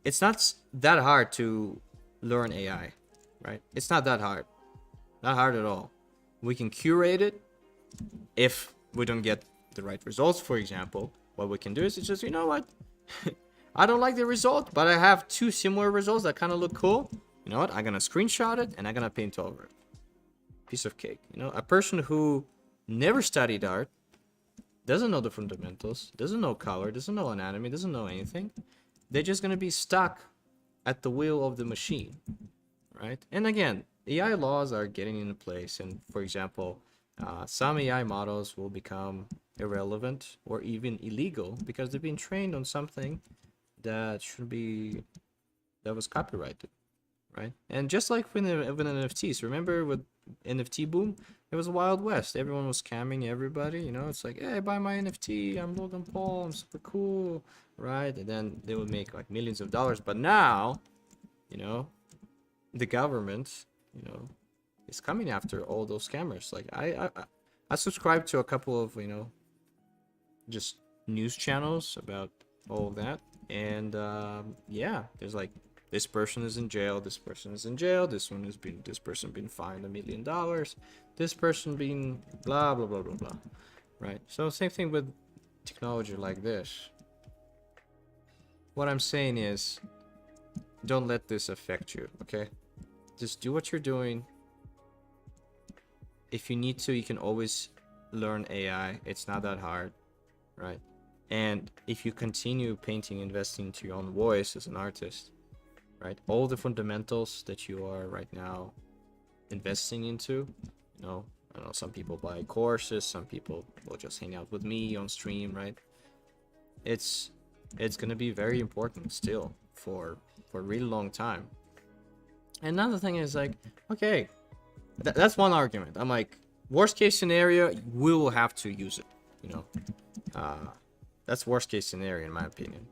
it's not that hard to learn AI, right? It's not that hard. Not hard at all. We can curate it. If we don't get the right results, for example, what we can do is just, what? I don't like the result, but I have two similar results that kind of look cool. You know what? I'm going to screenshot it and I'm going to paint over it. Piece of cake. A person who never studied art, doesn't know the fundamentals, doesn't know color, doesn't know anatomy, doesn't know anything. They're just going to be stuck at the wheel of the machine, right? And again, AI laws are getting into place, and for example, some AI models will become irrelevant or even illegal because they've been trained on something that was copyrighted, right? And just like with NFTs, remember with NFT boom, it was a Wild West. Everyone was scamming everybody, it's like, hey, buy my NFT, I'm Logan Paul, I'm super cool, right? And then they would make like millions of dollars. But now, the government, is coming after all those scammers. Like I subscribe to a couple of, just news channels about all of that. And yeah, there's like, this person is in jail, this person is in jail, this person been fined $1 million, this person being blah blah blah blah blah, right? So same thing with technology like this. What I'm saying is, don't let this affect you, okay? Just do what you're doing. If you need to, you can always learn AI. It's not that hard, right? And if you continue painting, investing into your own voice as an artist, right, all the fundamentals that you are right now investing into, I know some people buy courses, some people will just hang out with me on stream, right? It's gonna be very important still for a really long time. And another thing is like, okay, that's one argument. I'm like, worst case scenario, we will have to use it, that's worst case scenario in my opinion.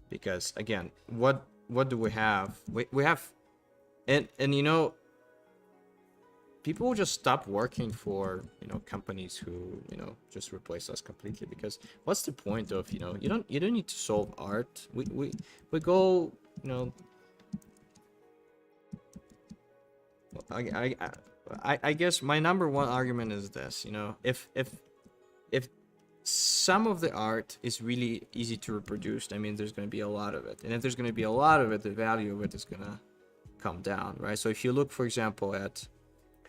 Because again, what do we have? We have, and people will just stop working for, you know, companies who, you know, just replace us completely. Because what's the point of, you know, you don't need to solve art. We go, you know, I guess my number one argument is this, you know, if some of the art is really easy to reproduce, I mean, there's going to be a lot of it. And if there's going to be a lot of it, the value of it is going to come down, right? So if you look, for example, at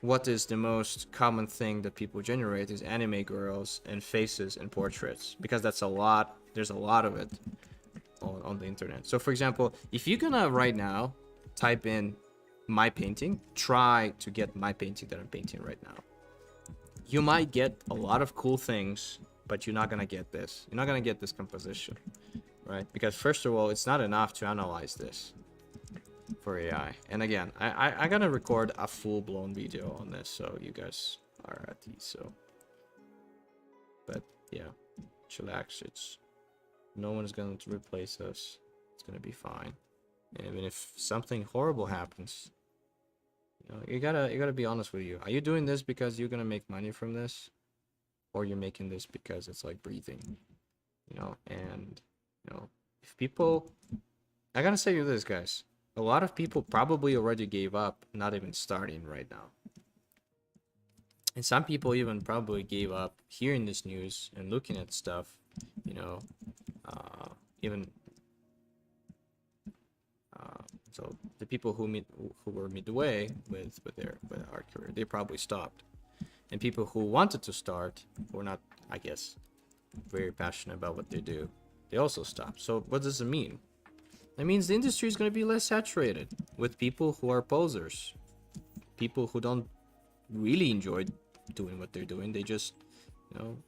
what is the most common thing that people generate is anime girls and faces and portraits, because that's a lot. There's a lot of it on the internet. So for example, if you're gonna right now type in my painting, try to get my painting that I'm painting right now, you might get a lot of cool things, but you're not gonna get this. You're not gonna get this composition, right? Because first of all, it's not enough to analyze this for AI. And again, I gotta record a full-blown video on this, so you guys are at ease. So, but yeah, chillax. It's no one is going to replace us. It's gonna be fine. And even if something horrible happens, you know, you gotta be honest with you. Are you doing this because you're gonna make money from this, or you're making this because it's like breathing, you know? And you know, if people, I gotta say you this, guys. A lot of people probably already gave up, not even starting right now. And some people even probably gave up hearing this news and looking at stuff, you know, even so the people who were midway with their art career, they probably stopped. And people who wanted to start were not, I guess, very passionate about what they do, they also stopped. So what does it mean? That means the industry is going to be less saturated with people who are posers, people who don't really enjoy doing what they're doing. They just, you know,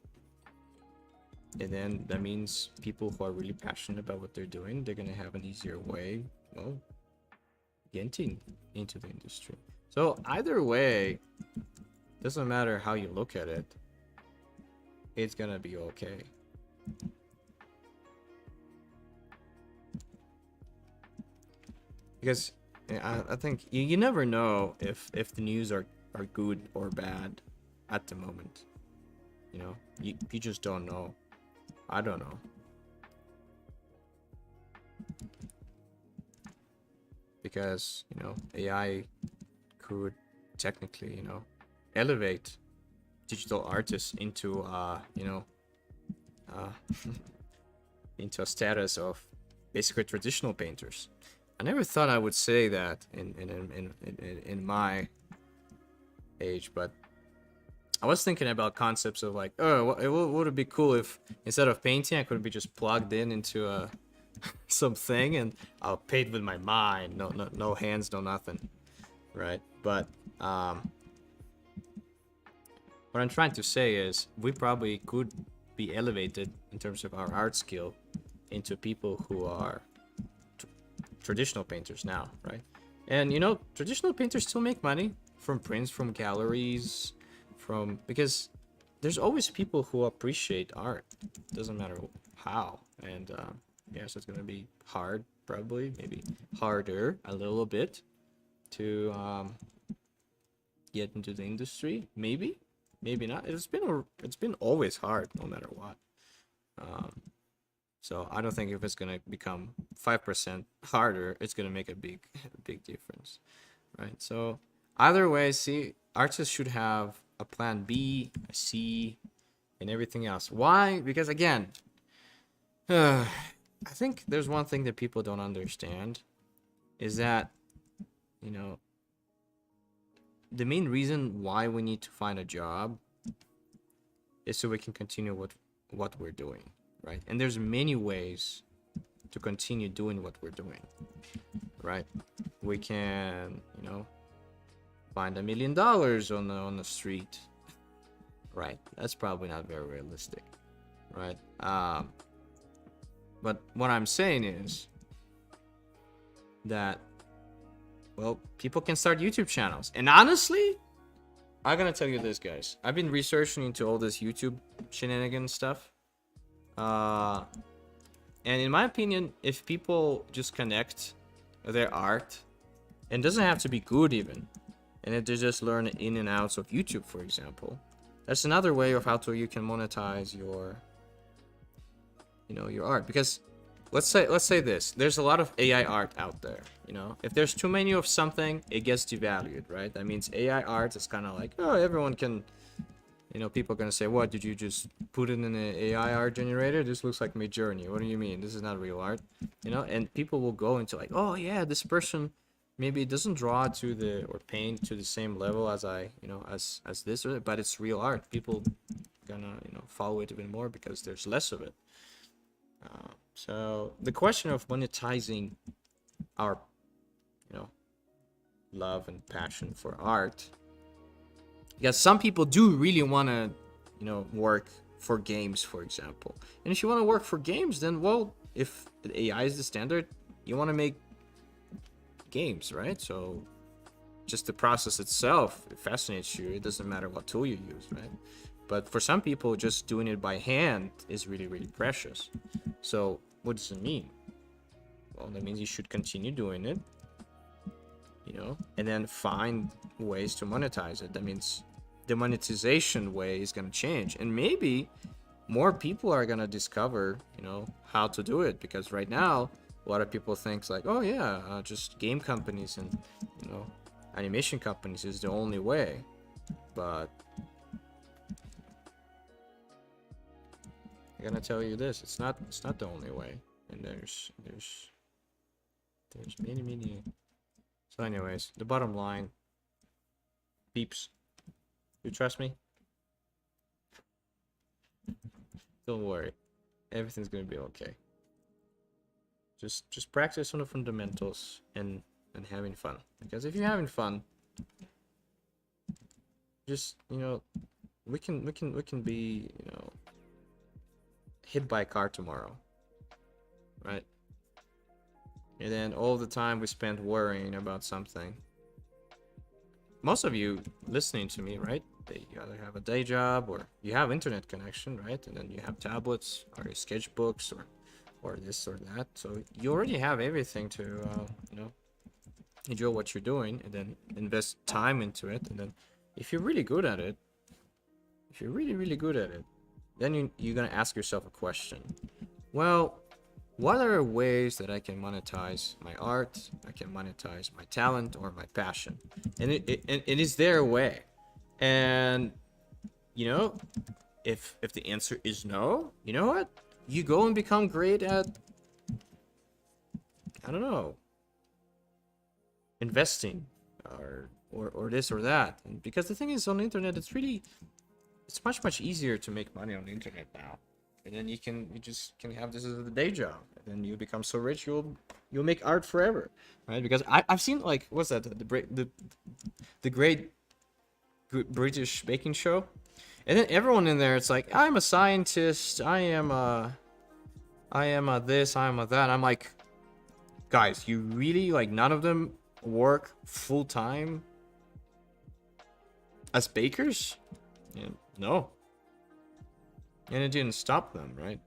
and then that means people who are really passionate about what they're doing, they're going to have an easier way, well, getting into the industry. So either way, doesn't matter how you look at it, it's going to be okay. Because I think you never know if the news are good or bad at the moment. You know, you just don't know. I don't know. Because, you know, AI could technically, you know, elevate digital artists into, you know, into a status of basically traditional painters. I never thought I would say that in my age, but I was thinking about concepts of like, oh, would it be cool if instead of painting, I could be just plugged into a something and I'll paint with my mind, no hands, no nothing, right? But what I'm trying to say is we probably could be elevated in terms of our art skill into people who are traditional painters now, right? And you know, traditional painters still make money from prints, from galleries, from, because there's always people who appreciate art, doesn't matter how. And yes, it's gonna be hard, probably, maybe harder a little bit to get into the industry, maybe not. It's been always hard, no matter what. So I don't think if it's gonna become 5% harder, it's gonna make a big difference, right? So either way, see, artists should have a plan B, a C, and everything else. Why? Because again, I think there's one thing that people don't understand, is that, you know, the main reason why we need to find a job is so we can continue what we're doing. Right? And there's many ways to continue doing what we're doing, right? We can, you know, find $1 million on the street, right? That's probably not very realistic, right? But what I'm saying is that, well, people can start YouTube channels. And honestly, I'm gonna tell you this, guys. I've been researching into all this YouTube shenanigans stuff. And in my opinion, if people just connect their art, and it doesn't have to be good even, and if they just learn in and outs of YouTube, for example, that's another way of how to you can monetize your, you know, your art. Because let's say this, there's a lot of AI art out there, you know. If there's too many of something, it gets devalued, right? That means AI art is kind of like, oh, everyone can, you know, people are gonna say, what, did you just put it in an AI art generator? This looks like Midjourney. What do you mean? This is not real art, you know? And people will go into like, oh yeah, this person maybe doesn't draw to the, or paint to the same level as I, you know, as this, but it's real art. People gonna, you know, follow it even more because there's less of it. So the question of monetizing our, you know, love and passion for art, because some people do really want to, you know, work for games, for example. And if you want to work for games, then, well, if the AI is the standard, you want to make games, right? So just the process itself, it fascinates you. It doesn't matter what tool you use, right? But for some people, just doing it by hand is really, really precious. So what does it mean? Well, that means you should continue doing it, you know, and then find ways to monetize it. That means the monetization way is going to change, and maybe more people are going to discover, you know, how to do it. Because right now, a lot of people think like, oh yeah, just game companies and, you know, animation companies is the only way. But I'm gonna tell you this, it's not the only way. And there's many. So anyways, the bottom line, peeps, you trust me? Don't worry, everything's gonna be okay. Just practice on the fundamentals and having fun. Because if you're having fun, just, you know, we can be, you know, hit by a car tomorrow, right? And then all the time we spent worrying about something. Most of you listening to me, right? You either have a day job or you have internet connection, right? And then you have tablets or your sketchbooks or this or that. So you already have everything to, you know, enjoy what you're doing, and then invest time into it. And then if you're really good at it, then you're gonna ask yourself a question. Well, what are ways that I can monetize my art? I can monetize my talent or my passion? And it is there a way? And, you know, if the answer is no, you know what? You go and become great at, I don't know, investing or this or that. And because the thing is, on the internet, it's much easier to make money on the internet now. And then you just can have this as a day job, and then you become so rich you'll make art forever, right? Because I've seen, like, what's that, the Great British Baking Show, and then everyone in there, it's like, I'm a scientist, I am a this, I am a that. I'm like, guys, you really, like, none of them work full time as bakers? Yeah, no. And it didn't stop them, right?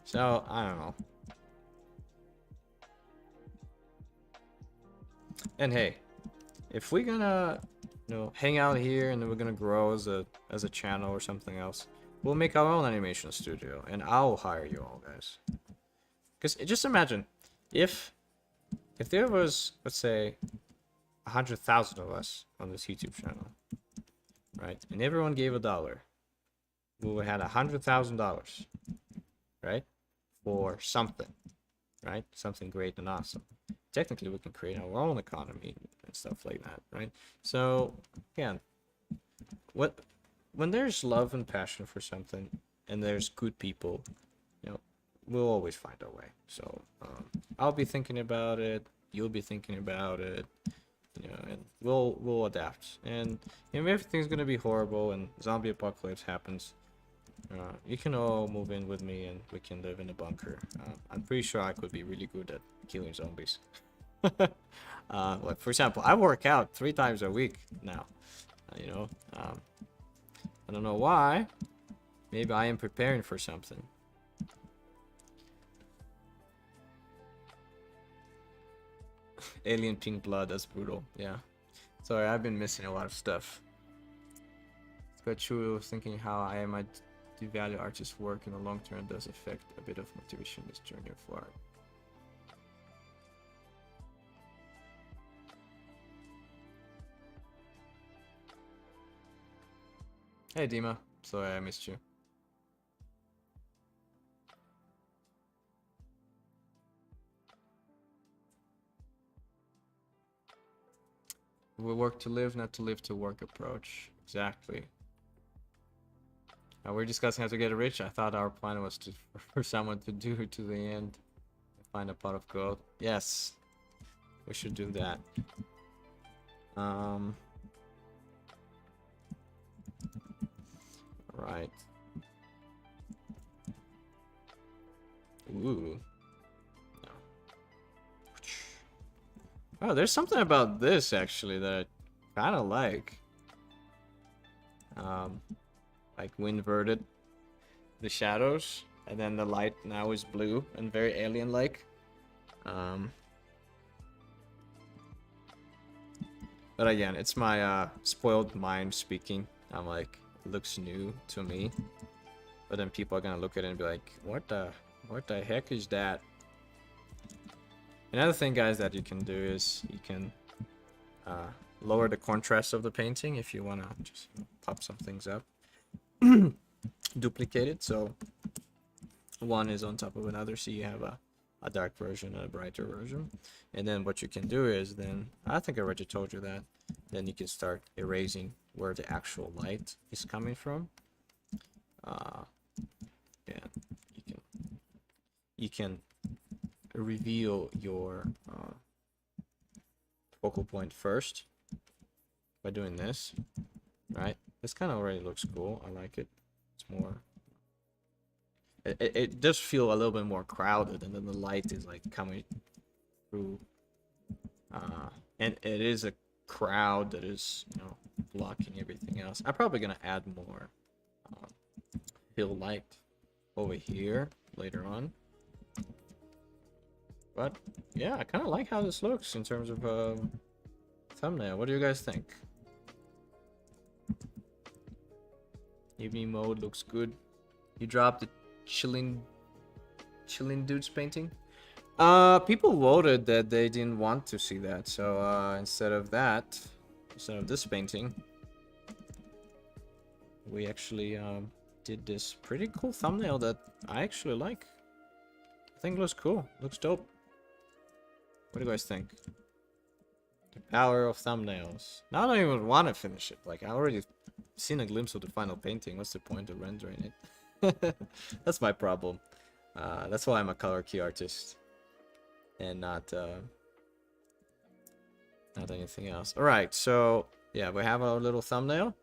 So I don't know. And hey, if we're gonna, you know, hang out here and then we're gonna grow as a channel or something else, we'll make our own animation studio, and I'll hire you all, guys. Because just imagine if there was, let's say, 100,000 of us on this YouTube channel, right? And everyone gave $1. We would have $100,000, right? For something, right? Something great and awesome. Technically, we can create our own economy and stuff like that, right? So, again, when there's love and passion for something, and there's good people, you know, we'll always find a way. So, I'll be thinking about it. You'll be thinking about it. You know, and we'll adapt. And if everything's gonna be horrible and zombie apocalypse happens, you can all move in with me and we can live in a bunker. I'm pretty sure I could be really good at killing zombies. Like, for example, I work out 3 times a week now. You know, I don't know why. Maybe I am preparing for something. Alien pink blood, that's brutal. Yeah. Sorry, I've been missing a lot of stuff. It's quite true. I was thinking how I might devalue artists' work in the long term does affect a bit of motivation in this journey of art. Hey Dima, sorry I missed you. We work to live, not to live to work approach. Exactly. We're discussing how to get rich. I thought our plan was to for someone to do it to the end. Find a pot of gold. Yes. We should do that. Right. Ooh. No. Oh, there's something about this actually that I kind of like. Like we inverted the shadows, and then the light now is blue and very alien-like. But again, it's my spoiled mind speaking. I'm like, it looks new to me, but then people are gonna look at it and be like, what the heck is that? Another thing, guys, that you can do is you can lower the contrast of the painting if you want to just pop some things up. Duplicate it, so one is on top of another, so you have a dark version and a brighter version. And then what you can do is then, I think I already told you that, then you can start erasing where the actual light is coming from. Yeah, you can reveal your focal point first by doing this, right? This kind of already looks cool. I like it. It's more, it does feel a little bit more crowded, and then the light is like coming through, and it is a crowd that is, you know, blocking everything else. I'm probably gonna add more hill light over here later on. But yeah, I kind of like how this looks in terms of thumbnail. What do you guys think? Evening mode looks good. You dropped the chilling dudes painting. People voted that they didn't want to see that, so instead of this painting, we actually did this pretty cool thumbnail that I actually like. I think it looks cool. Looks dope. What do you guys think? The power of thumbnails. Now I don't even want to finish it. Like, I already seen a glimpse of the final painting. What's the point of rendering it? That's my problem. That's why I'm a color key artist and not anything else. All right, so yeah, we have our little thumbnail.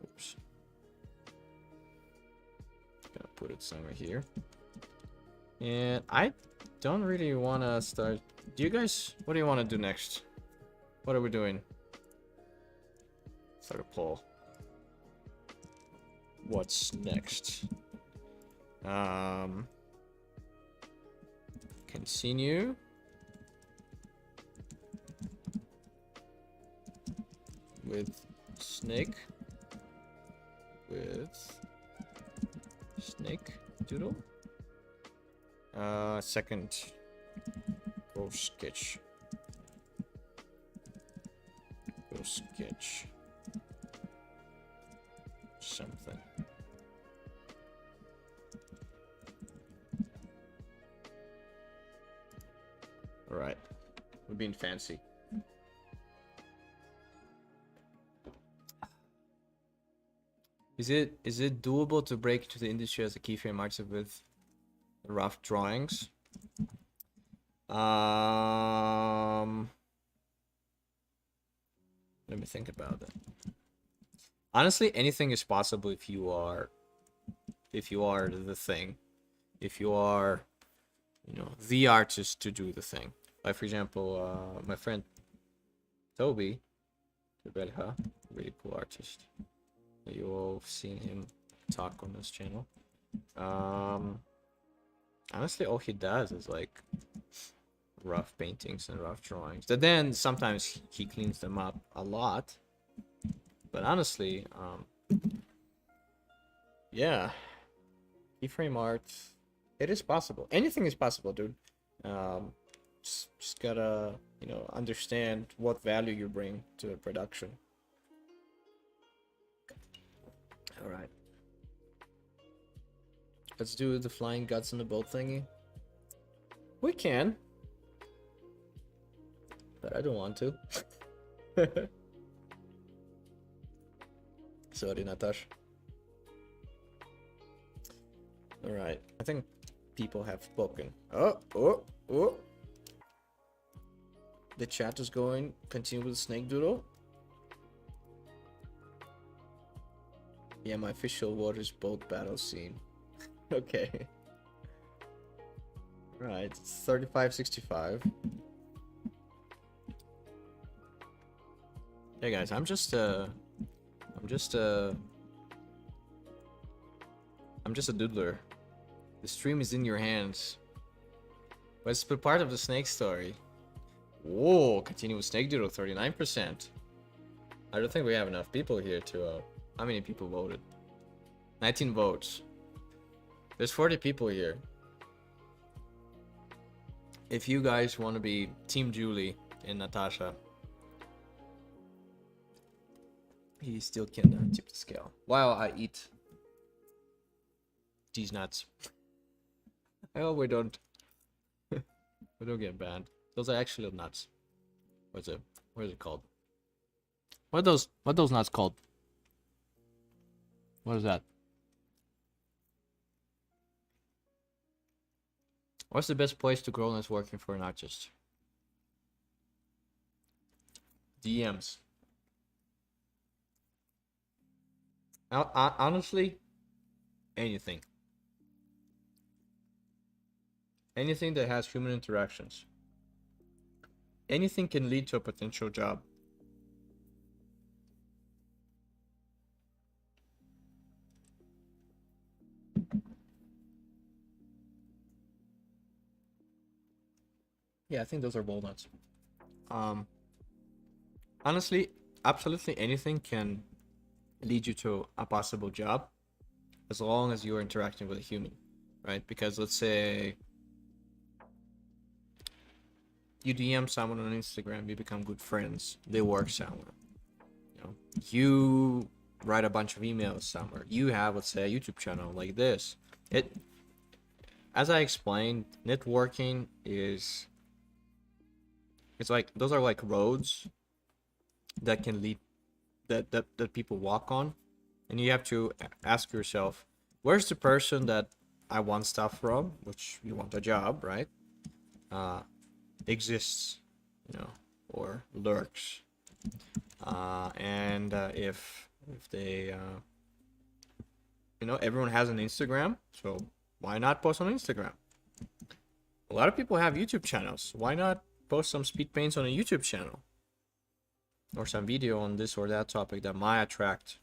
Oops. Gonna put it somewhere here. And I don't really want to start. Do you guys? What do you want to do next? What are we doing? Start a poll. What's next? Continue. With snake. With snake doodle. Second. Go sketch. Go sketch. Something. All right, we're being fancy. Is it doable to break into the industry as a keyframe artist with rough drawings? Let me think about that. Honestly, anything is possible if you are the thing. If you are, you know, the artist to do the thing. Like, for example, my friend Toby, really cool artist. You all have seen him talk on this channel. Honestly, all he does is like rough paintings and rough drawings. But then sometimes he cleans them up a lot. But honestly, yeah, keyframe art, it is possible. Anything is possible, dude. Just gotta, you know, understand what value you bring to the production. All right. Let's do the flying guts in the boat thingy. We can. But I don't want to. Sorry, Natash. Alright. I think people have spoken. Oh. The chat is going. Continue with Snake Doodle. Yeah, my official waters boat battle scene. Okay. Right, it's 35-65. Hey guys, I'm just a doodler. The stream is in your hands. But it's part of the snake story. Whoa, continue with Snake Doodle, 39%. I don't think we have enough people here to how many people voted? 19 votes. There's 40 people here. If you guys want to be Team Julie and Natasha, he still can tip the scale while I eat these nuts. I hope we don't get banned. Those are actually nuts. What is it called? What are those nuts called? What is that? What's the best place to grow networking for an artist? DMs. Honestly, anything. Anything that has human interactions. Anything can lead to a potential job. Yeah, I think those are walnuts. Honestly, absolutely anything can lead you to a possible job as long as you're interacting with a human, right? Because let's say you DM someone on Instagram, you become good friends, they work somewhere. You know, you write a bunch of emails somewhere. You have, let's say, a YouTube channel like this. As I explained, networking is, it's like, those are like roads that can lead, that people walk on, and you have to ask yourself, where's the person that I want stuff from, which you want a job, right? Exists, you know, or lurks, and if they, you know, everyone has an Instagram, so why not post on Instagram? A lot of people have YouTube channels. Why not post some speed paints on a YouTube channel? Or some video on this or that topic that might attract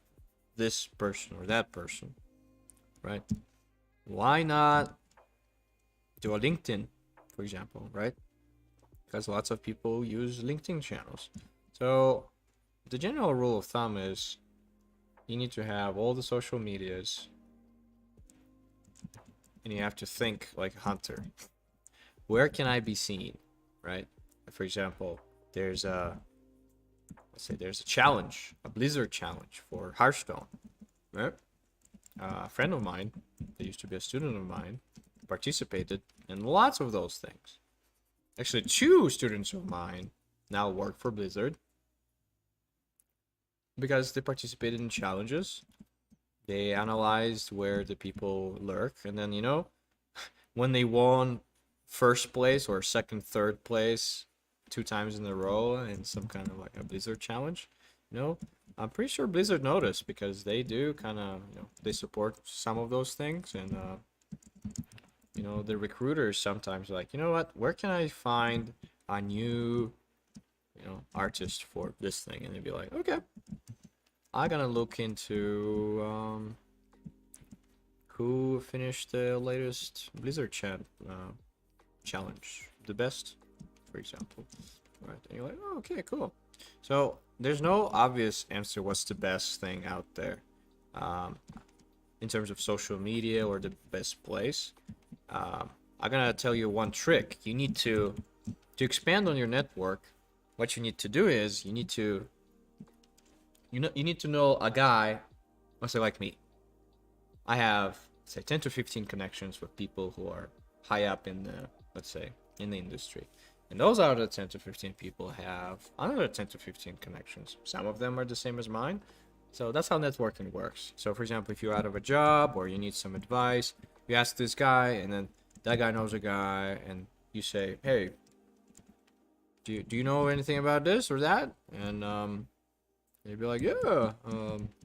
this person or that person, right? Why not do a LinkedIn, for example, right? Because lots of people use LinkedIn channels. So the general rule of thumb is you need to have all the social medias, and you have to think like a hunter. Where can I be seen, right? For example, there's a, let's say there's a challenge, a Blizzard challenge for Hearthstone, right? A friend of mine, that used to be a student of mine, participated in lots of those things. Actually, 2 students of mine now work for Blizzard because they participated in challenges. They analyzed where the people lurk, and then, you know, when they won first place or second, third place 2 times in a row in some kind of like a Blizzard challenge, you know, I'm pretty sure Blizzard noticed, because they do kind of, you know, they support some of those things, and you know, the recruiters sometimes are like, you know what, where can I find a new, you know, artist for this thing? And they'd be like, okay, I'm gonna look into who finished the latest Blizzard challenge the best. for example. Right, and you're like, oh, okay, cool. So there's no obvious answer what's the best thing out there, um, in terms of social media or the best place. I'm gonna tell you one trick. You need to expand on your network. What you need to do is you need to know a guy, let's say like me. I have, say, 10 to 15 connections with people who are high up in the, let's say, in the industry. And those other 10 to 15 people have another 10 to 15 connections. Some of them are the same as mine. So that's how networking works. So for example, if you're out of a job or you need some advice, you ask this guy, and then that guy knows a guy, and you say, hey, do you know anything about this or that? And they'd be like, yeah,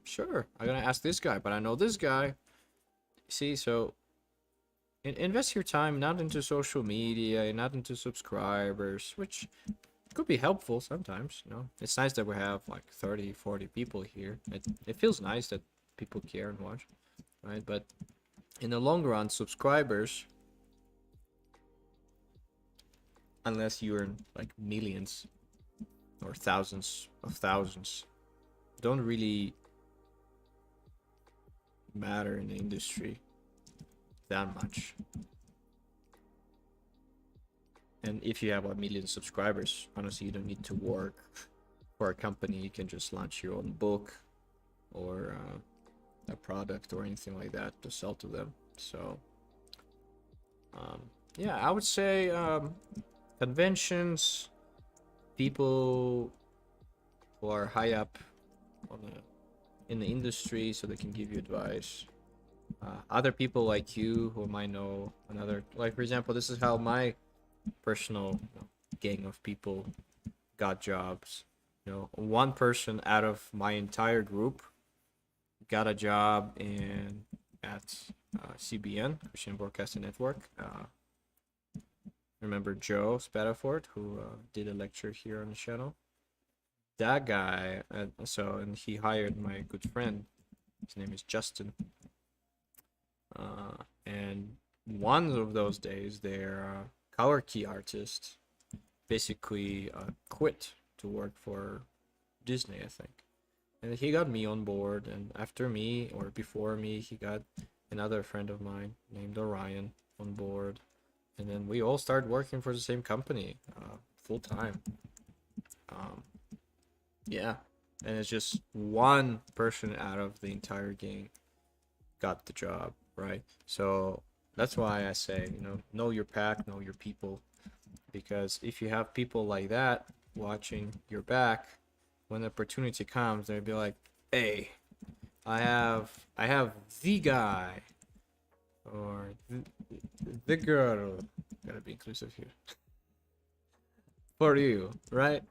sure. I'm gonna ask this guy, but I know this guy. See, so invest your time not into social media, not into subscribers, which could be helpful sometimes. It's nice that we have like 30, 40 people here. It feels nice that people care and watch, right? But in the long run, subscribers, unless you earn like millions or thousands of thousands, don't really matter in the industry that much. And if you have 1 million subscribers, honestly, you don't need to work for a company. You can just launch your own book or a product or anything like that to sell to them. So yeah, I would say conventions, people who are high up in the industry so they can give you advice. Other people like you who might know another, like for example, this is how my personal gang of people got jobs. One person out of my entire group got a job at CBN, Christian Broadcasting Network. Remember Joe Spadafort, who did a lecture here on the channel? That guy, and he hired my good friend. His name is Justin. And one of those days, their color key artist basically quit to work for Disney, I think. And he got me on board, and after me, or before me, he got another friend of mine named Orion on board. And then we all started working for the same company, full time. Yeah, and it's just one person out of the entire gang got the job, right? So that's why I say, know your pack, know your people, because if you have people like that watching your back, when the opportunity comes, they'll be like, hey, I have the guy or the girl, gotta be inclusive here, for you, right?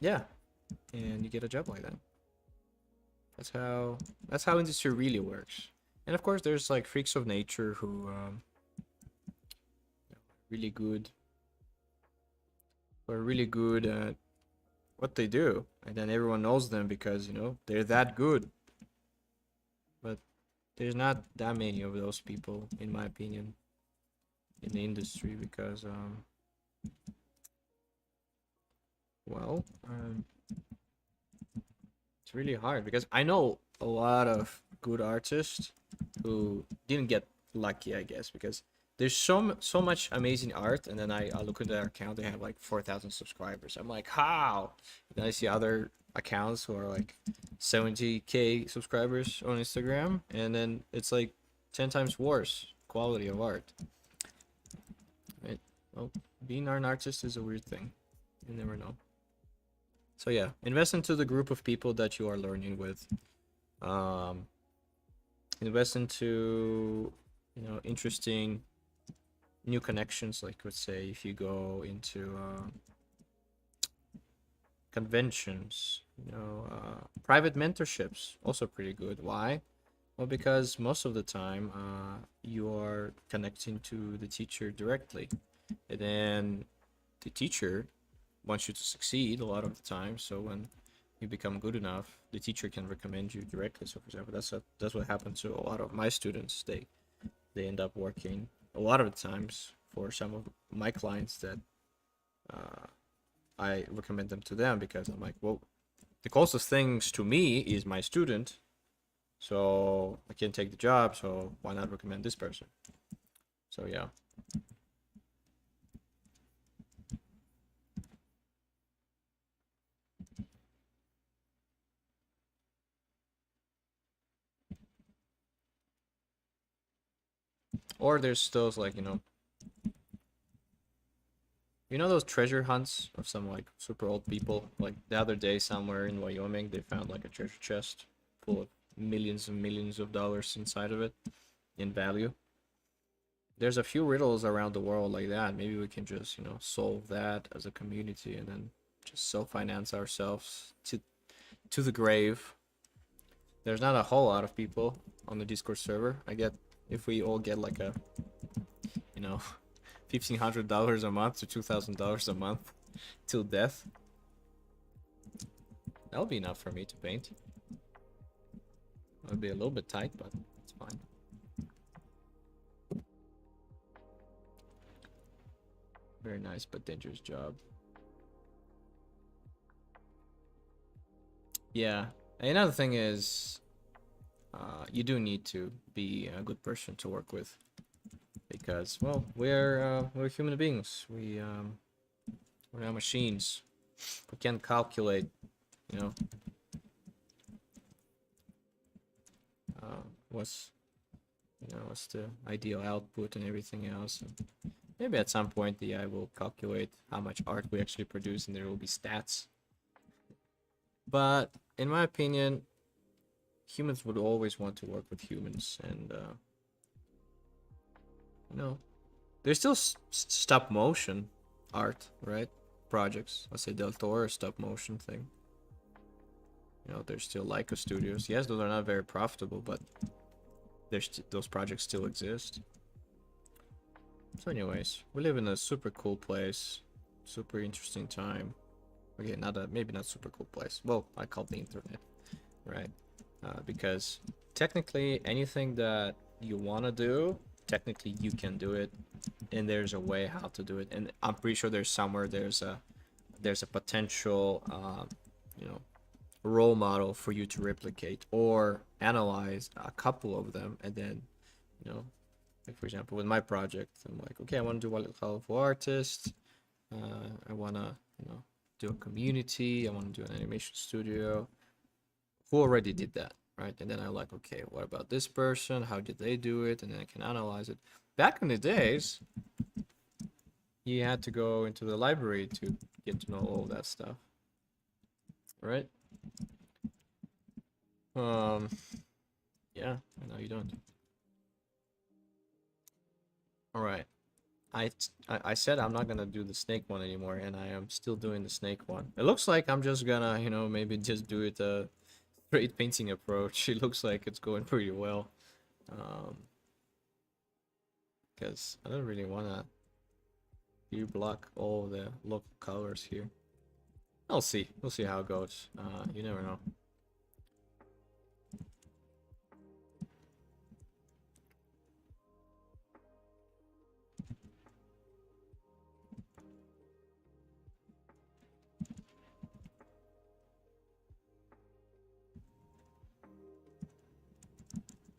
Yeah, and you get a job like that. That's how industry really works. And of course, there's like freaks of nature who really good, are really good at what they do, and then everyone knows them because they're that good. But there's not that many of those people, in my opinion, in the industry, because well, it's really hard, because I know a lot of good artists who didn't get lucky, I guess, because there's so much amazing art, and then I look at their account, they have like 4,000 subscribers. I'm like, how? And then I see other accounts who are like 70K subscribers on Instagram, and then it's like 10 times worse quality of art. Right? Well, being an artist is a weird thing. You never know. So yeah, invest into the group of people that you are learning with. Invest into interesting new connections. Like, let's say if you go into conventions, private mentorships, also pretty good. Why? Well, because most of the time you are connecting to the teacher directly, and then the teacher wants you to succeed a lot of the time. So when you become good enough, the teacher can recommend you directly. So for example, that's what happened to a lot of my students. they end up working a lot of the times for some of my clients that I recommend them to them because I'm like, well, the closest things to me is my student, so I can't take the job, so why not recommend this person? So yeah. Or there's those like, you know those treasure hunts of some like super old people? Like the other day somewhere in Wyoming, they found like a treasure chest full of millions and millions of dollars inside of it in value. There's a few riddles around the world like that. Maybe we can just, solve that as a community and then just self-finance ourselves to the grave. There's not a whole lot of people on the Discord server. I get if we all get like a, $1,500 a month to $2,000 a month till death. That'll be enough for me to paint. It'll be a little bit tight, but it's fine. Very nice but dangerous job. Yeah. Another thing is, you do need to be a good person to work with, because, well, we're human beings. We're not machines. We can't calculate, what's what's the ideal output and everything else. And maybe at some point the AI will calculate how much art we actually produce, and there will be stats. But in my opinion, humans would always want to work with humans, and there's still stop motion art, right? Projects. Let's say Del Toro stop motion thing. There's still Leica studios. Yes, those are not very profitable, but those projects still exist. So anyways, we live in a super cool place, super interesting time. Okay, maybe not super cool place. Well, I call it the internet, right? Because technically anything that you want to do, technically you can do it, and there's a way how to do it. And I'm pretty sure there's a potential role model for you to replicate or analyze a couple of them, and then like for example with my project, I'm like, okay, I want to do a colorful artist, I want to do a community, I want to do an animation studio. Who already did that, right? And then I'm like, okay, what about this person? How did they do it? And then I can analyze it. Back in the days, you had to go into the library to get to know all that stuff, right? Yeah, I know you don't. All right. I said I'm not gonna do the snake one anymore, and I am still doing the snake one. It looks like I'm just gonna, maybe just do it a straight painting approach. It looks like it's going pretty well. Because I don't really wanna block all the local colors here. I'll see. We'll see how it goes. You never know.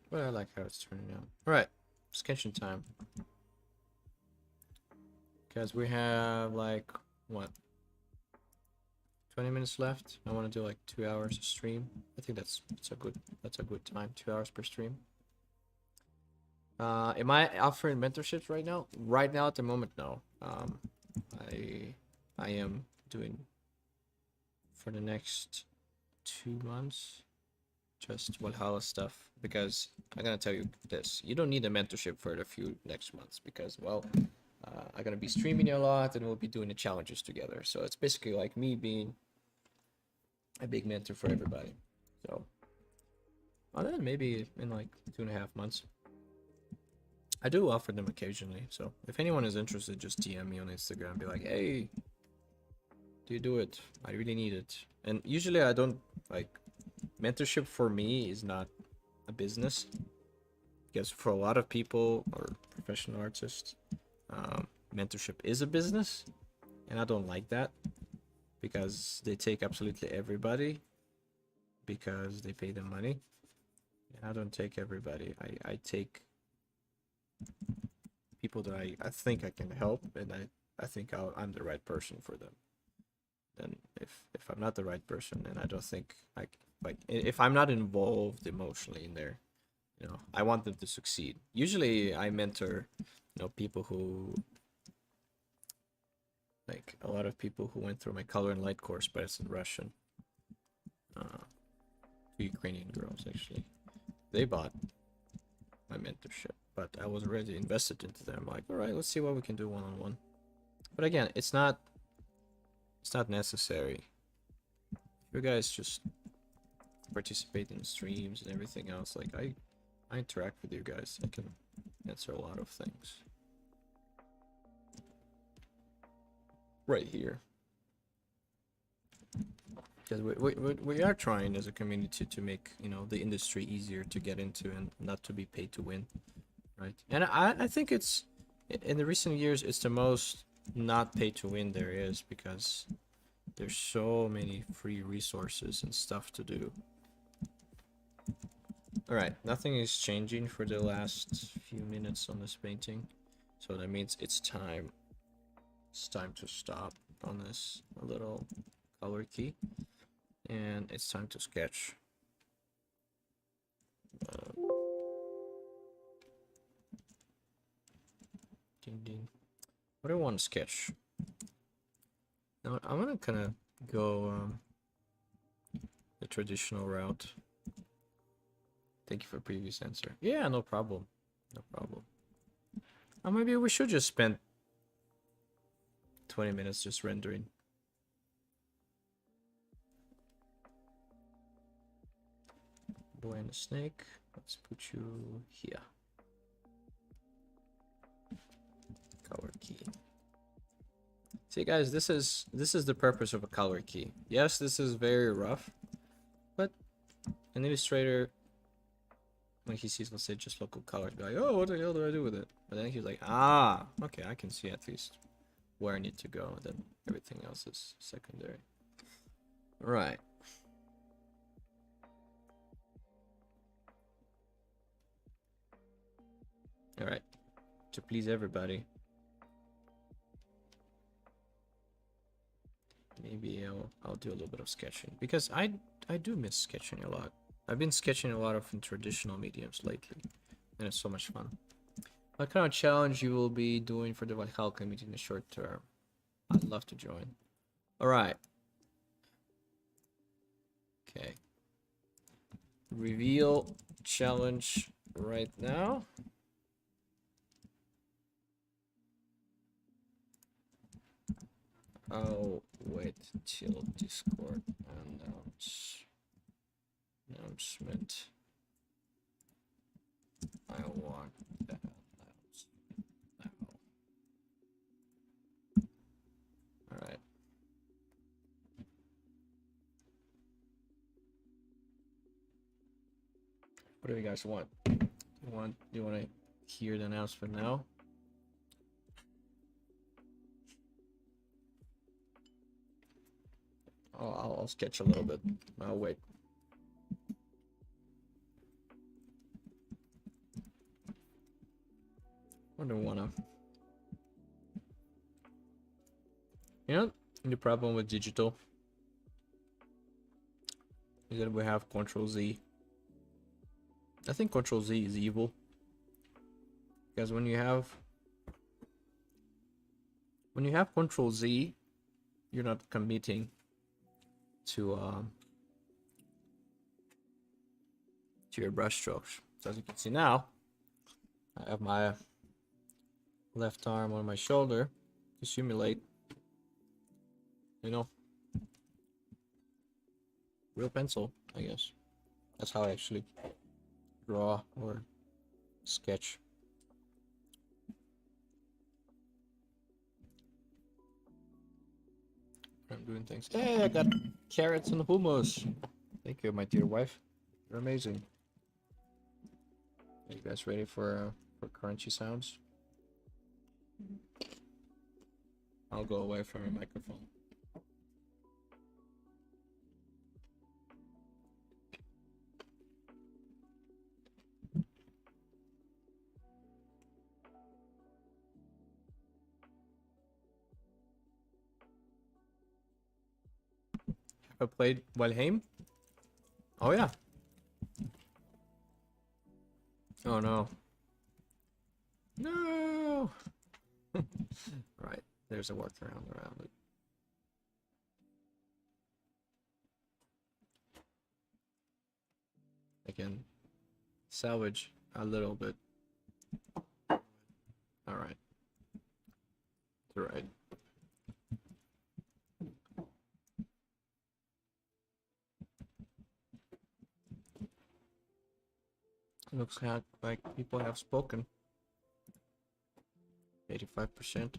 But I like how it's turning out. Alright, sketching time. Because we have like, what? 20 minutes left. I want to do like 2 hours of stream. I think that's a good time. 2 hours per stream. Am I offering mentorships right now? Right now at the moment, no. I am doing for the next 2 months just Valhalla stuff, because I'm gonna tell you this: you don't need a mentorship for the few next months, because, well, I'm gonna be streaming a lot and we'll be doing the challenges together. So it's basically like me being a big mentor for everybody. So, and then maybe in like 2.5 months. I do offer them occasionally, so if anyone is interested, just DM me on Instagram and be like, hey, do you do it? I really need it. And usually I don't, like, mentorship for me is not a business. Because for a lot of people or professional artists, mentorship is a business, and I don't like that because they take absolutely everybody because they pay them money. And I don't take everybody. I take people that I think I can help, and I think I'm the right person for them. And if I'm not the right person, and I don't think like if I'm not involved emotionally in there, you know, I want them to succeed. Usually I mentor, you know, people who, like a lot of people who went through my color and light course, but it's in Russian. Two Ukrainian girls actually. They bought my mentorship, but I was already invested into them. Like, all right, let's see what we can do one-on-one. But again, it's not necessary. You guys just participate in streams and everything else. Like I interact with you guys. I can answer a lot of things right here. Because we are trying as a community to make, you know, the industry easier to get into and not to be paid to win, right? And I think it's, in the recent years, it's the most not pay to win there is, because there's so many free resources and stuff to do. All right, nothing is changing for the last few minutes on this painting, so that means it's time to stop on this little color key, and it's time to sketch. Ding ding. What do I want to sketch? Now I'm gonna kind of go the traditional route. Thank you for previous answer. Yeah, no problem. No problem. Or maybe we should just spend 20 minutes just rendering. Boy and a snake. Let's put you here. Color key. See guys, this is the purpose of a color key. Yes, this is very rough, but an illustrator, when he sees, let's say, just local colors, be like, oh, what the hell do I do with it? But then he's like, ah, okay, I can see at least where I need to go. And then everything else is secondary. Right. All right. To please everybody, maybe I'll do a little bit of sketching, because I do miss sketching a lot. I've been sketching a lot of in traditional mediums lately, and it's so much fun. What kind of challenge you will be doing for the Valhalla community in the short term? I'd love to join. All right. Okay. Reveal challenge right now. I'll wait till Discord announcement. I want that announcement now. All right. What do you guys want? Do you want to hear the announcement now? Oh, I'll sketch a little bit. I'll wait. What do I wanna? You know, the problem with digital is that we have Control Z. I think Control Z is evil, because when you have Control Z, you're not committing to your brush strokes. So as you can see now, I have my left arm on my shoulder to simulate, you know, real pencil, I guess. That's how I actually draw or sketch. I'm doing things. Hey, I got carrots and hummus. Thank you, my dear wife. You're amazing. Are you guys ready for crunchy sounds? I'll go away from your microphone. I played Valheim? Oh yeah. Oh no. No. Right. There's a workaround around it. Again, salvage a little bit. All right. All right. Looks like people have spoken. 85%.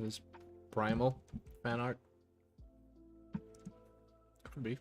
This primal fan art. Could be.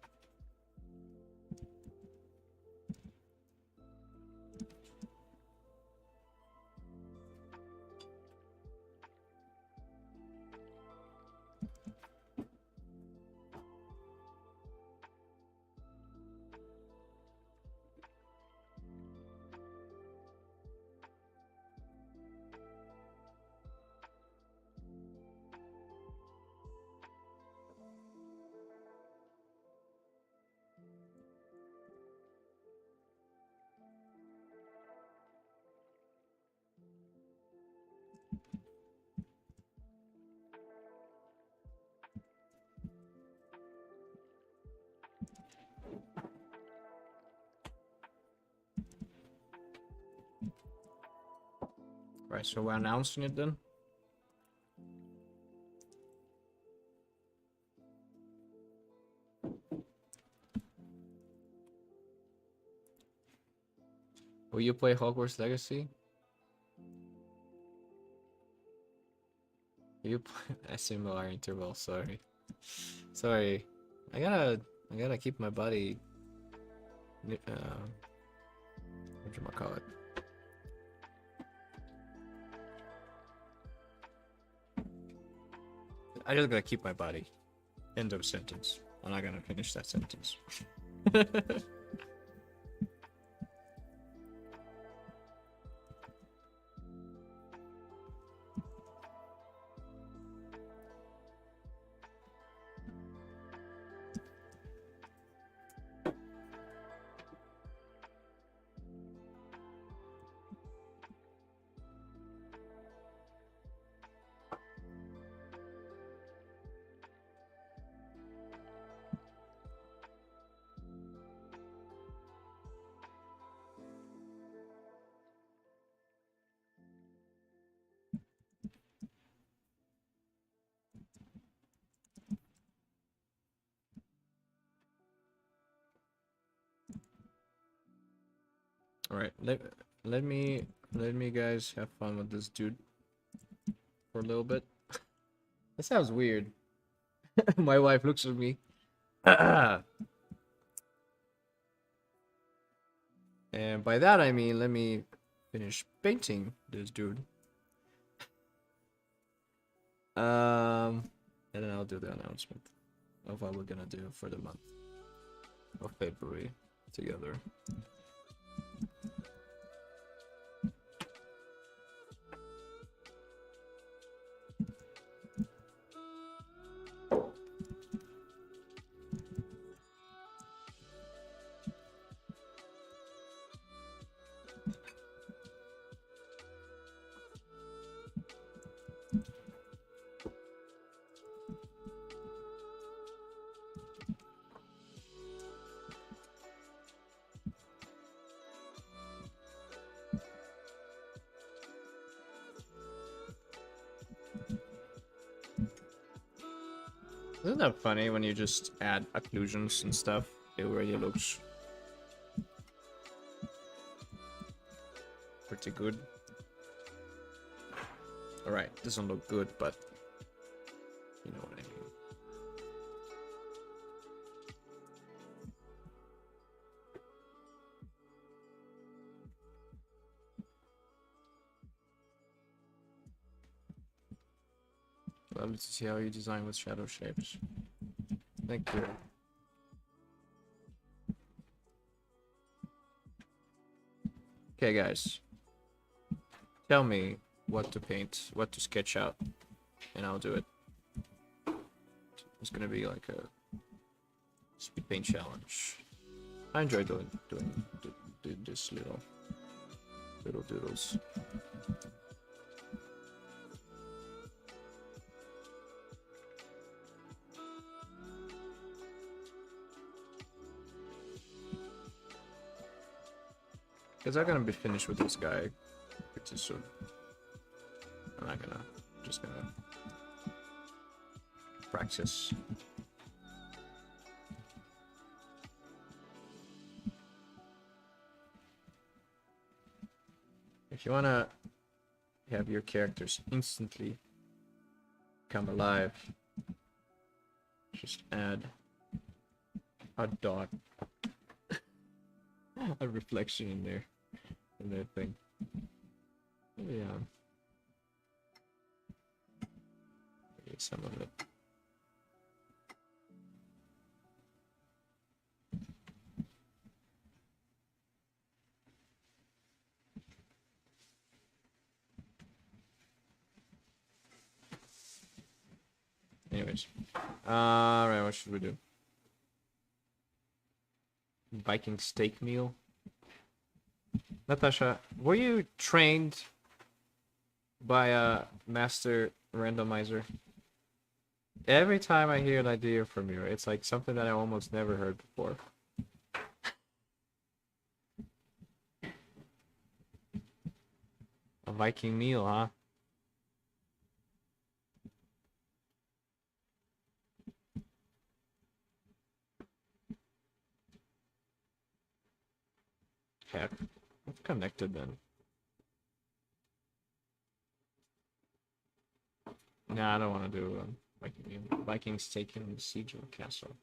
Right, so we're announcing it then. Will you play Hogwarts Legacy? You play SMR interval, sorry. Sorry. I gotta keep my body what do you call it? I just gotta keep my body. End of sentence. I'm not gonna finish that sentence. Alright, let me guys have fun with this dude for a little bit. That sounds weird. My wife looks at me. And by that I mean let me finish painting this dude. And then I'll do the announcement of what we're gonna do for the month of February together. Isn't that funny when you just add occlusions and stuff? It already looks pretty good. Alright, doesn't look good, but you know what I mean. Lovely to see how you design with shadow shapes. Thank you. Okay, guys. Tell me what to paint, what to sketch out, and I'll do it. It's gonna be like a speed paint challenge. I enjoy doing this little doodles. Because I'm gonna be finished with this guy pretty soon. I'm not gonna, just gonna practice. If you wanna have your characters instantly come alive, just add a dot, a reflection in there, in that thing. Yeah. Get some of it. Anyways, alright, what should we do? Viking steak meal. Natasha, were you trained by a master randomizer? Every time I hear an idea from you, it's like something that I almost never heard before. A Viking meal, huh? Heck, it's connected then. Nah, I don't want to do Viking meal. Vikings taking the siege of a castle.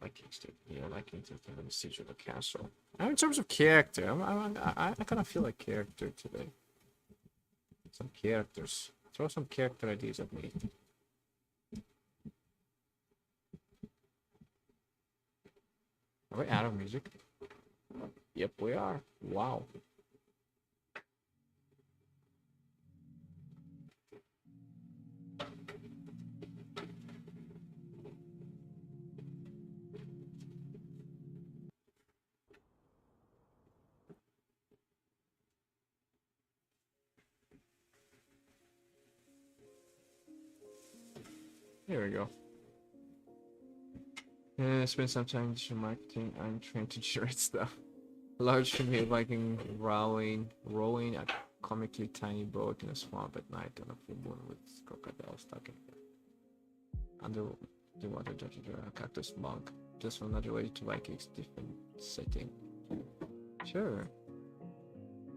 Vikings take, yeah, Vikings taking the siege of a castle. In terms of character, I kind of feel like character today. Some characters. Throw some character ideas at me. Are we out of music? Yep, we are. Wow. Here we go. Spend some time in digital marketing. I'm trying to generate stuff. Large female Viking rowing a comically tiny boat in a swamp at night on a full moon with crocodiles stuck in it. Under the water, a cactus monk. Just another way to Vikings different setting. Sure.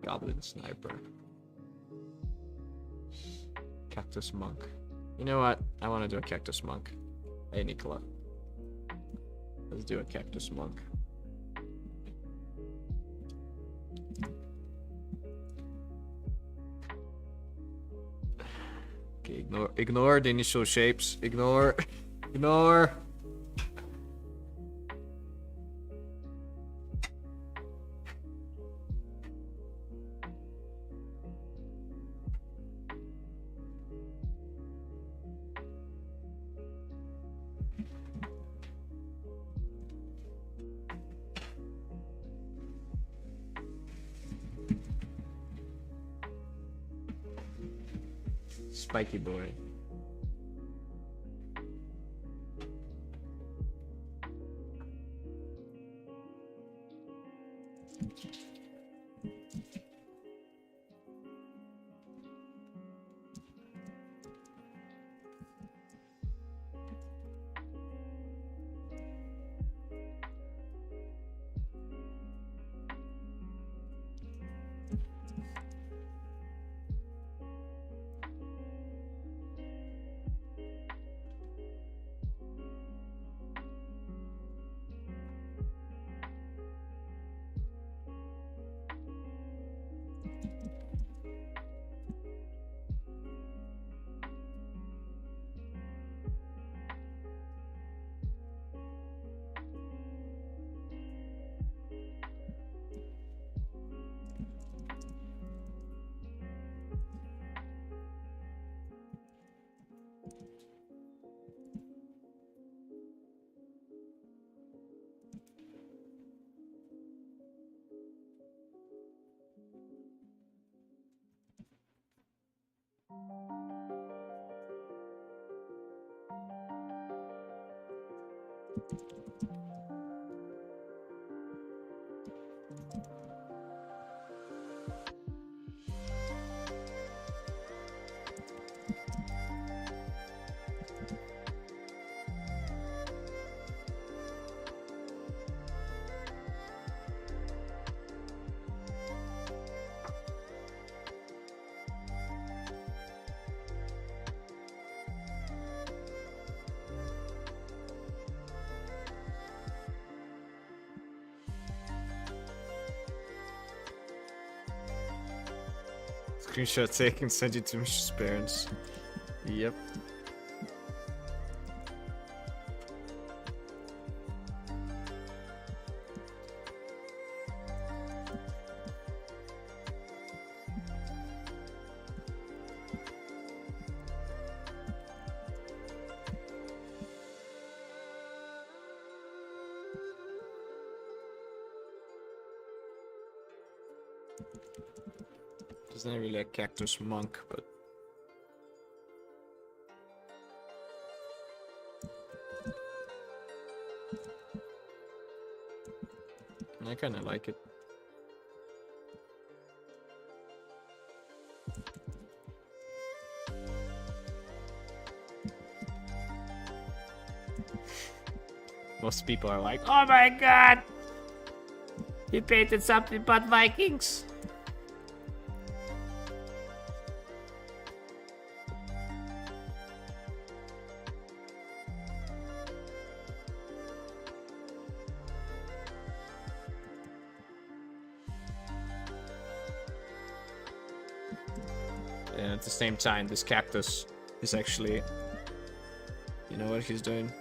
Goblin sniper. Cactus monk. You know what? I want to do a cactus monk. Hey, Nicola. Let's do a cactus monk. Okay, ignore the initial shapes. Ignore. Spiky boy. Screenshot taken, send it to Mish's parents. Yep. It's not really a cactus monk, but I kinda like it. Most people are like, oh my god! He painted something but Vikings! And at the same time, this cactus is actually... You know what he's doing?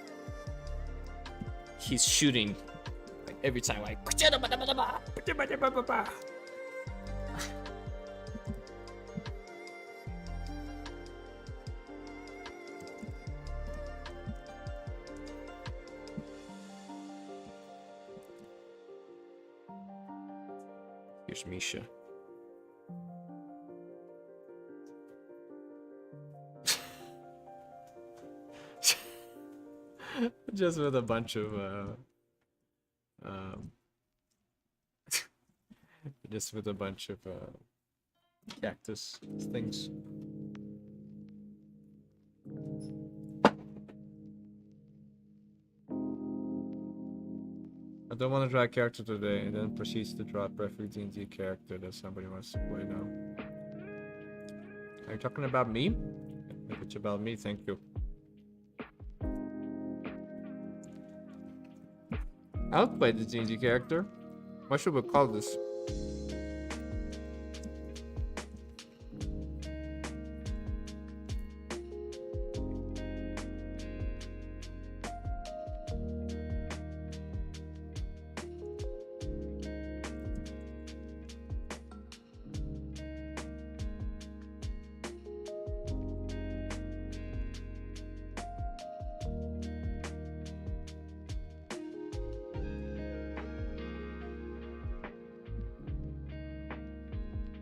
He's shooting. Like every time, like... Here's Misha. Just with a bunch of just with a bunch of cactus things. I don't want to draw a character today, and then proceeds to draw a perfect D&D character that somebody wants to play now. Are you talking about me? If it's about me, thank you. I'll play the D&D character. What should we call this?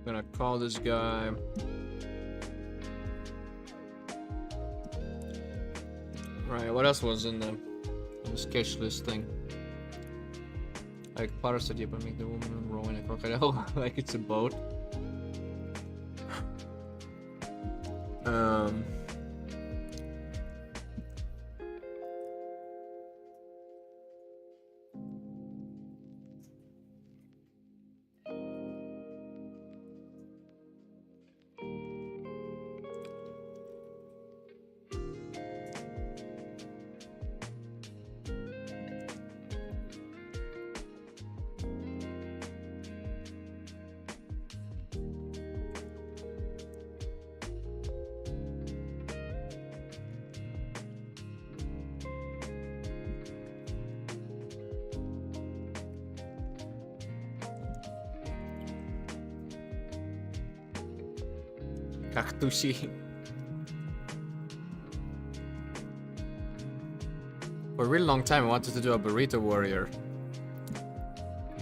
I'm gonna call this guy. Right, what else was in the sketch list thing? Like parasite, but make the woman rowing a crocodile like it's a boat. Cactusi. For a really long time I wanted to do a burrito warrior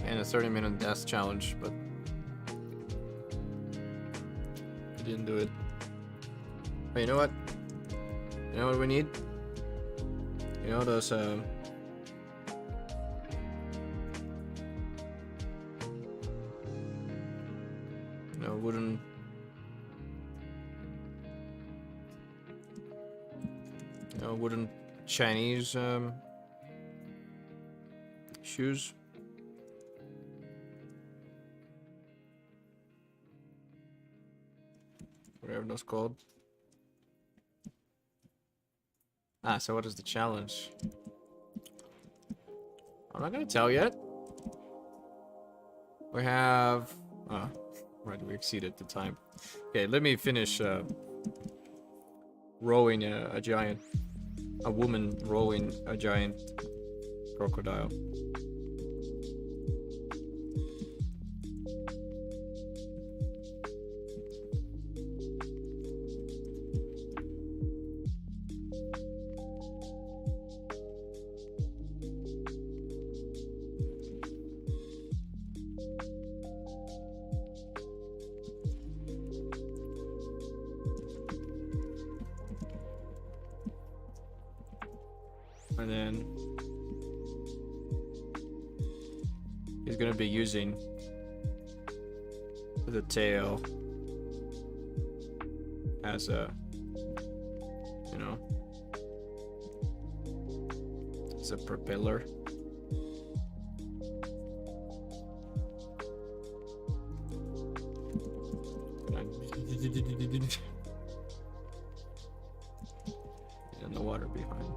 and a 30-minute death challenge, but I didn't do it. But you know what? You know what we need? You know those You know, wooden Chinese shoes. Whatever that's called. Ah, so what is the challenge? I'm not gonna tell yet. We have... Oh, right, we exceeded the time. Okay, let me finish rowing a giant... A woman rowing a giant crocodile. And then he's gonna be using the tail as a, you know, as a propeller. And the water behind.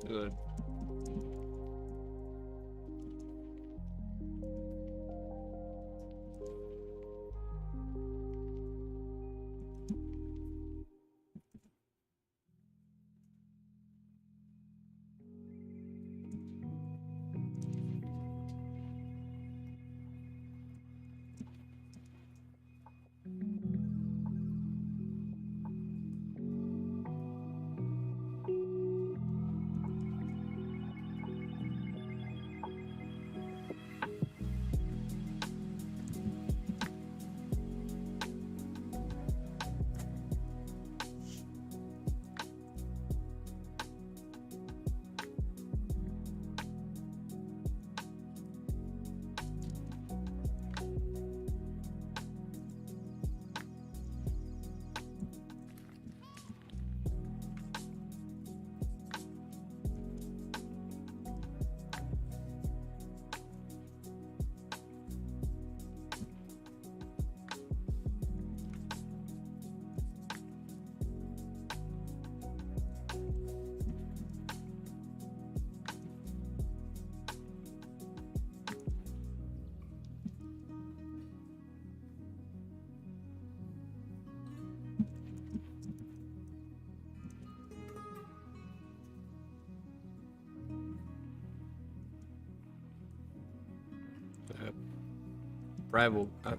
Good.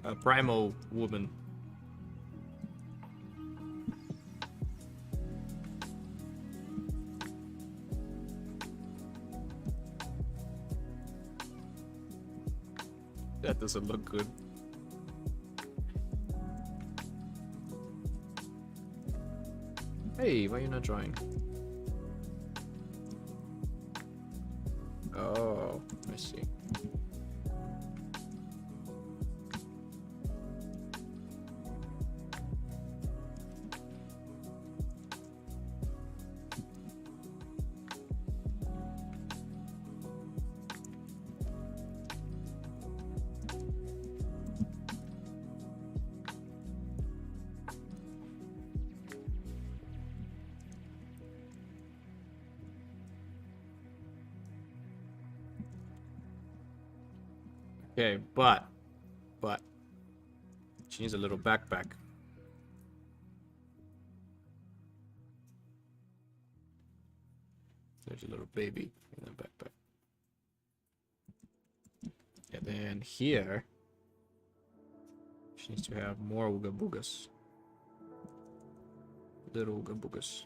A primal woman. That doesn't look good. Hey, why are you not drawing? Oh, I see. Okay, but she needs a little backpack. There's a little baby in the backpack. And then here, she needs to have more Ooga Boogas. Little Ooga Boogas.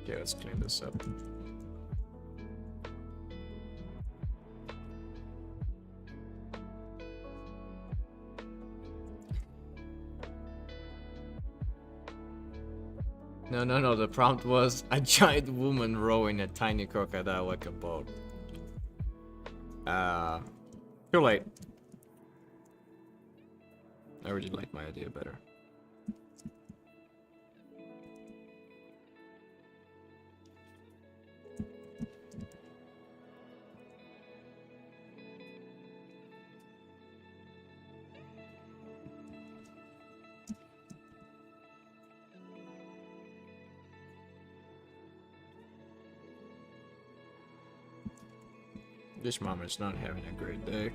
Okay, let's clean this up. No, the prompt was a giant woman rowing a tiny crocodile like a boat. Too late. I already like my idea better. This mom is not having a great day.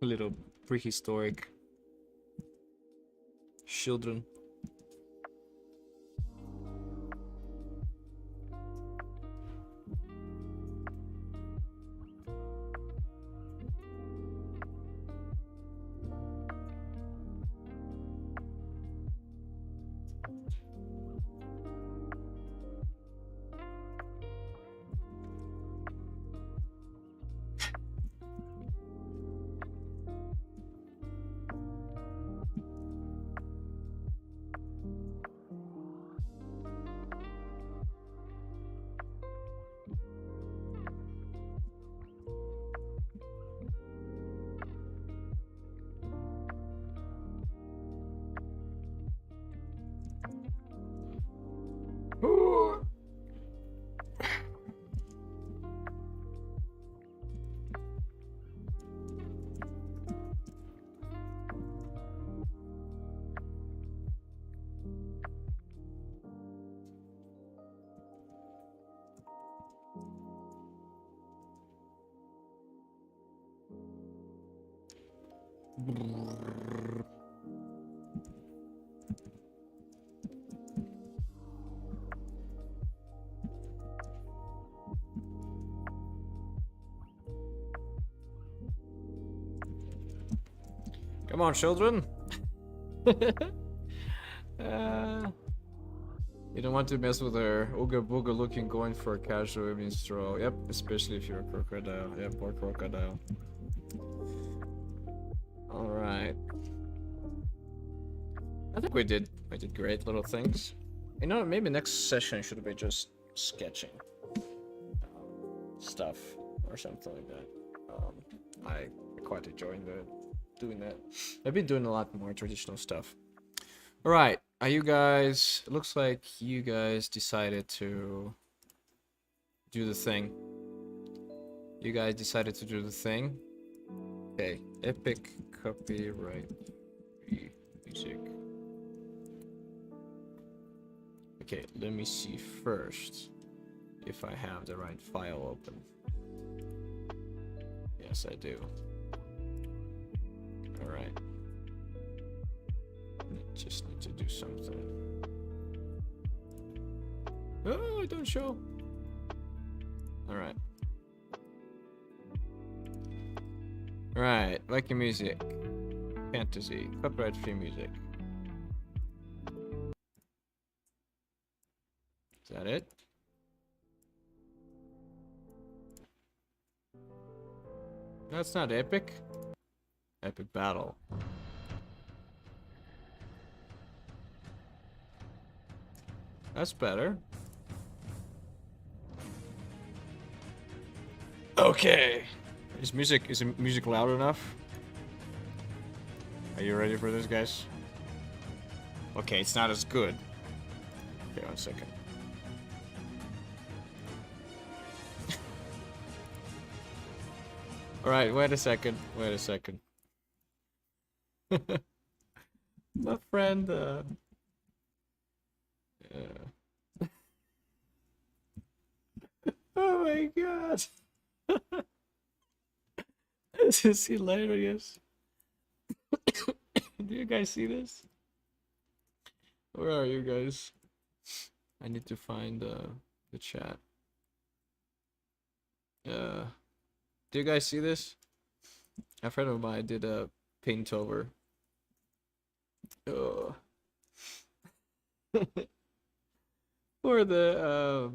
Little prehistoric children. Come on, children. You don't want to mess with her ooga booga looking going for a casual evening stroll. Yep, especially if you're a crocodile. Yep, or crocodile. Alright. I think we did great little things. You know, maybe next session should be just sketching stuff or something like that. I quite enjoying doing that. I've been doing a lot more traditional stuff. Alright, are you guys... It looks like you guys decided to do the thing. You guys decided to do the thing. Okay, epic copyright free music. Okay, let me see first if I have the right file open. Yes, I do. Alright. Just need to do something. Oh, it don't show. Alright. Alright, Viking music. Fantasy. Copyright free music. Is that it? That's not epic. Epic battle. That's better. Okay. Is music loud enough? Are you ready for this, guys? Okay, it's not as good. Okay, 1 second. Alright, wait a second. Wait a second. My friend, oh my god. This is hilarious. Do you guys see this? Where are you guys? I need to find the chat. Do you guys see this? A friend of mine did a paint over. Oh. For the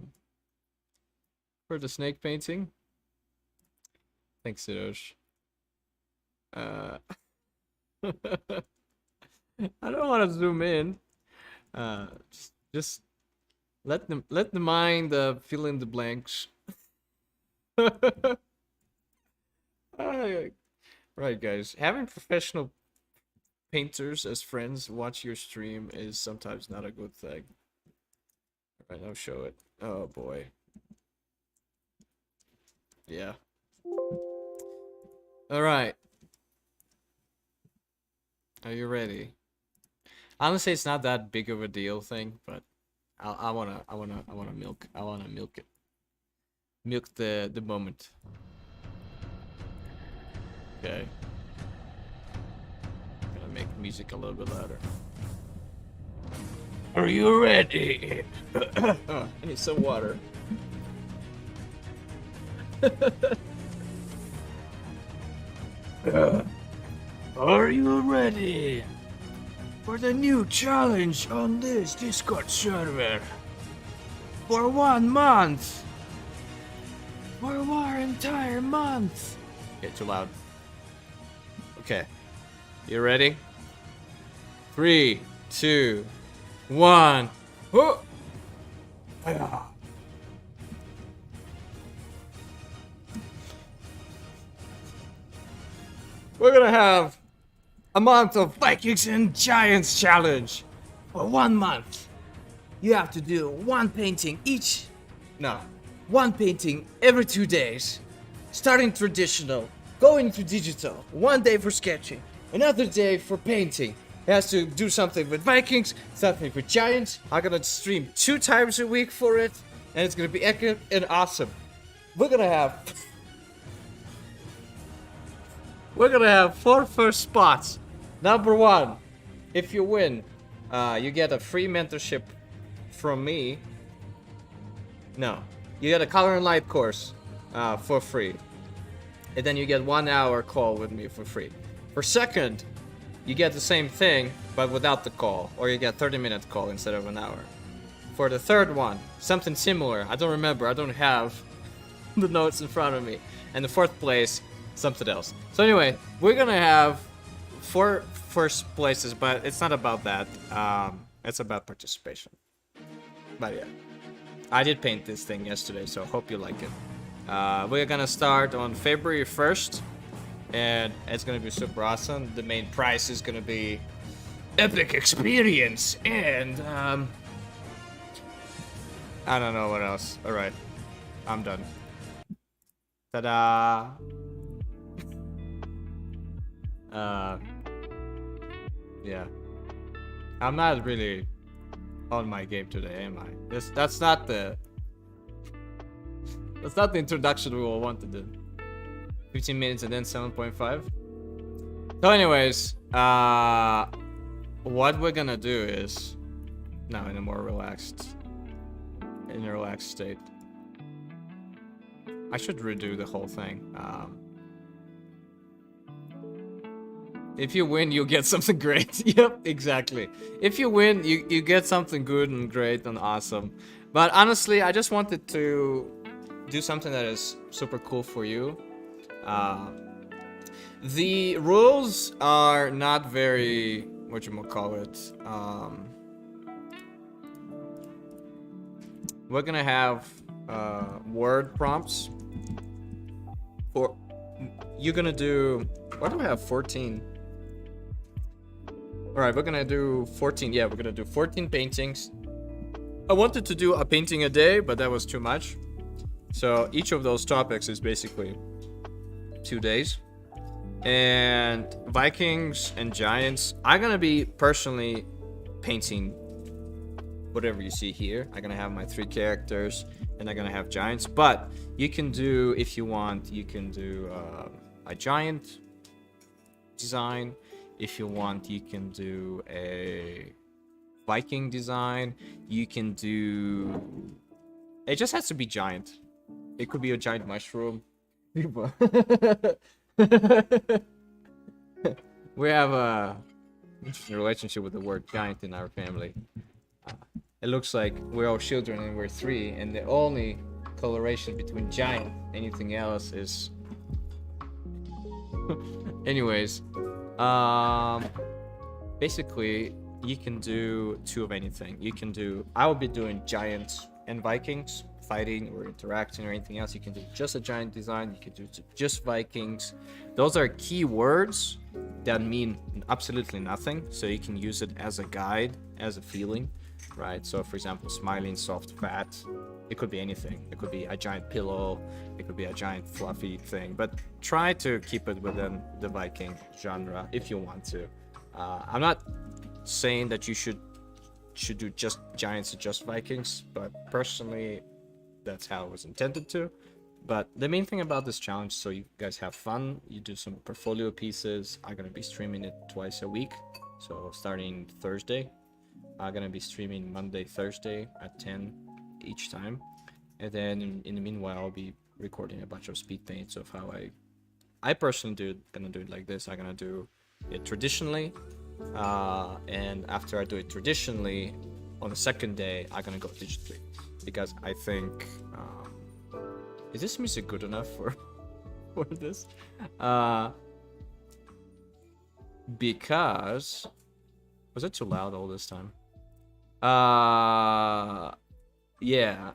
snake painting. Thanks, Sidosh. I don't want to zoom in. Just let the mind fill in the blanks. Right, guys. Having professional painters as friends watch your stream is sometimes not a good thing. Alright, I'll show it. Oh boy. Yeah. Alright. Are you ready? Honestly, it's not that big of a deal thing, but I wanna milk it. Milk the moment. Okay. music a little bit louder. Are you ready? I need some water. Are you ready for the new challenge on this Discord server? For 1 month! For 1 entire month! Okay, too loud. Okay. You ready? 3, 2, 1. Oh! We're gonna have a month of Vikings and Giants challenge. For 1 month. You have to do 1 painting each. No. 1 painting every 2 days. Starting traditional, going to digital. 1 day for sketching, another day for painting. It has to do something with Vikings, something with Giants. I'm gonna stream 2 times a week for it, and it's gonna be epic and awesome. We're gonna have 4 first spots. Number 1, if you win, you get a free mentorship from me. No, you get a color and light course for free, and then you get 1 hour call with me for free. For second, you get the same thing but without the call, or you get 30-minute call instead of 1 hour. For the third one, something similar. I don't remember. I don't have the notes in front of me. And the fourth place, something else. So anyway, we're gonna have 4 first places, but it's not about that. It's about participation. But yeah, I did paint this thing yesterday, so hope you like it. We're gonna start on February 1st, and it's gonna be super awesome. The main prize is gonna be epic experience, and I don't know what else. All right, I'm done. Ta-da! Yeah, I'm not really on my game today, am I? That's not the introduction we will want to do. 15 minutes and then 7.5. So anyways, what we're gonna do is now in a more relaxed state. I should redo the whole thing. If you win, you'll get something great. Yep, exactly. If you win, you get something good and great and awesome. But honestly, I just wanted to do something that is super cool for you. The rules are not very, whatchamacallit, we're gonna have word prompts. For you're gonna do, why do I have 14? Alright, we're gonna do 14. Yeah, we're gonna do 14 paintings. I wanted to do a painting a day, but that was too much. So each of those topics is basically 2 days. And Vikings and Giants, I'm gonna be personally painting whatever you see here. I'm gonna have my 3 characters, and I'm gonna have Giants. But you can do, if you want, you can do a Giant design. If you want, you can do a Viking design. You can do, it just has to be giant. It could be a giant mushroom. We have a interesting relationship with the word giant in our family. It looks like we're all children and we're 3, and the only coloration between giant and anything else is anyways, basically you can do 2 of anything. You can do, I will be doing Giants and Vikings fighting or interacting or anything else. You can do just a giant design. You can do just Vikings. Those are key words that mean absolutely nothing, so you can use it as a guide, as a feeling, right? So for example, smiling, soft, fat, it could be anything. It could be a giant pillow, it could be a giant fluffy thing, but try to keep it within the Viking genre if you want to. I'm not saying that you should do just Giants or just Vikings, but personally that's how it was intended to. But the main thing about this challenge, so you guys have fun, you do some portfolio pieces. I'm gonna be streaming it twice a week, So starting Thursday, I'm gonna be streaming Monday, Thursday at 10 each time, and then in the meanwhile I'll be recording a bunch of speed paints of how I personally gonna do it like this. I'm gonna do it traditionally, and after I do it traditionally, on the second day I'm gonna go digitally, because I think is this music good enough for for this? Because was it too loud all this time? Yeah.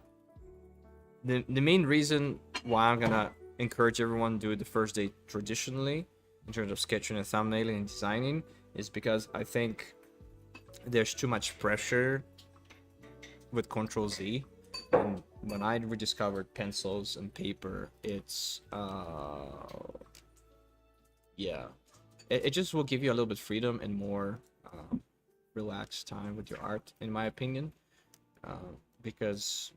The main reason why I'm gonna encourage everyone to do it the first day traditionally, in terms of sketching and thumbnailing and designing, is because I think there's too much pressure with Control Z. And when I rediscovered pencils and paper, it's yeah, it just will give you a little bit freedom and more relaxed time with your art, in my opinion, because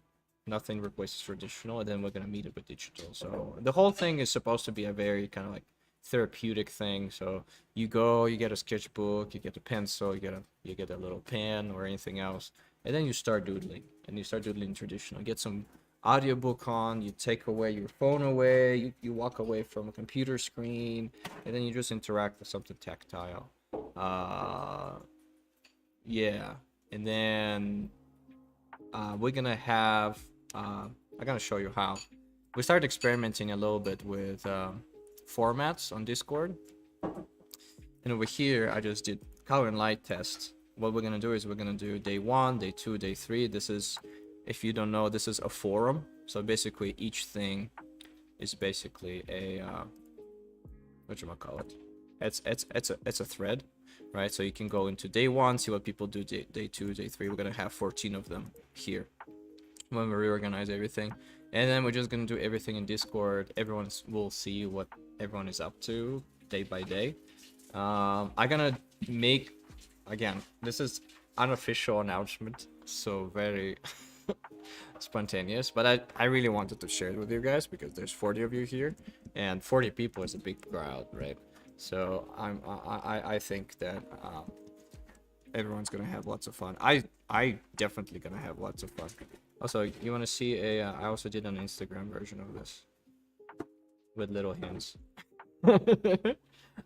nothing replaces traditional, and then we're gonna meet it with digital. So the whole thing is supposed to be a very kind of like therapeutic thing. So you go, you get a sketchbook, you get a pencil, you get a little pen or anything else, and then you start doodling, and you start doodling traditional. Get some audiobook on, you take away your phone away, you walk away from a computer screen, and then you just interact with something tactile. Yeah, and then we're gonna have I'm gonna show you how. We started experimenting a little bit with formats on Discord, and over here I just did color and light tests. What we're gonna do is we're gonna do day 1, day 2, day 3. This is, if you don't know, this is a forum. So basically each thing is basically a whatchamacallit, it's a thread, right? So you can go into day 1, see what people do, day 2, day 3. We're gonna have 14 of them here when we reorganize everything, and then we're just gonna do everything in Discord. Everyone will see what everyone is up to day by day. I'm gonna make, again, this is unofficial announcement, so very spontaneous, but I really wanted to share it with you guys because there's 40 of you here, and 40 people is a big crowd, right? So I think that everyone's gonna have lots of fun. I definitely gonna have lots of fun. Also, you want to see a I also did an Instagram version of this with little hints.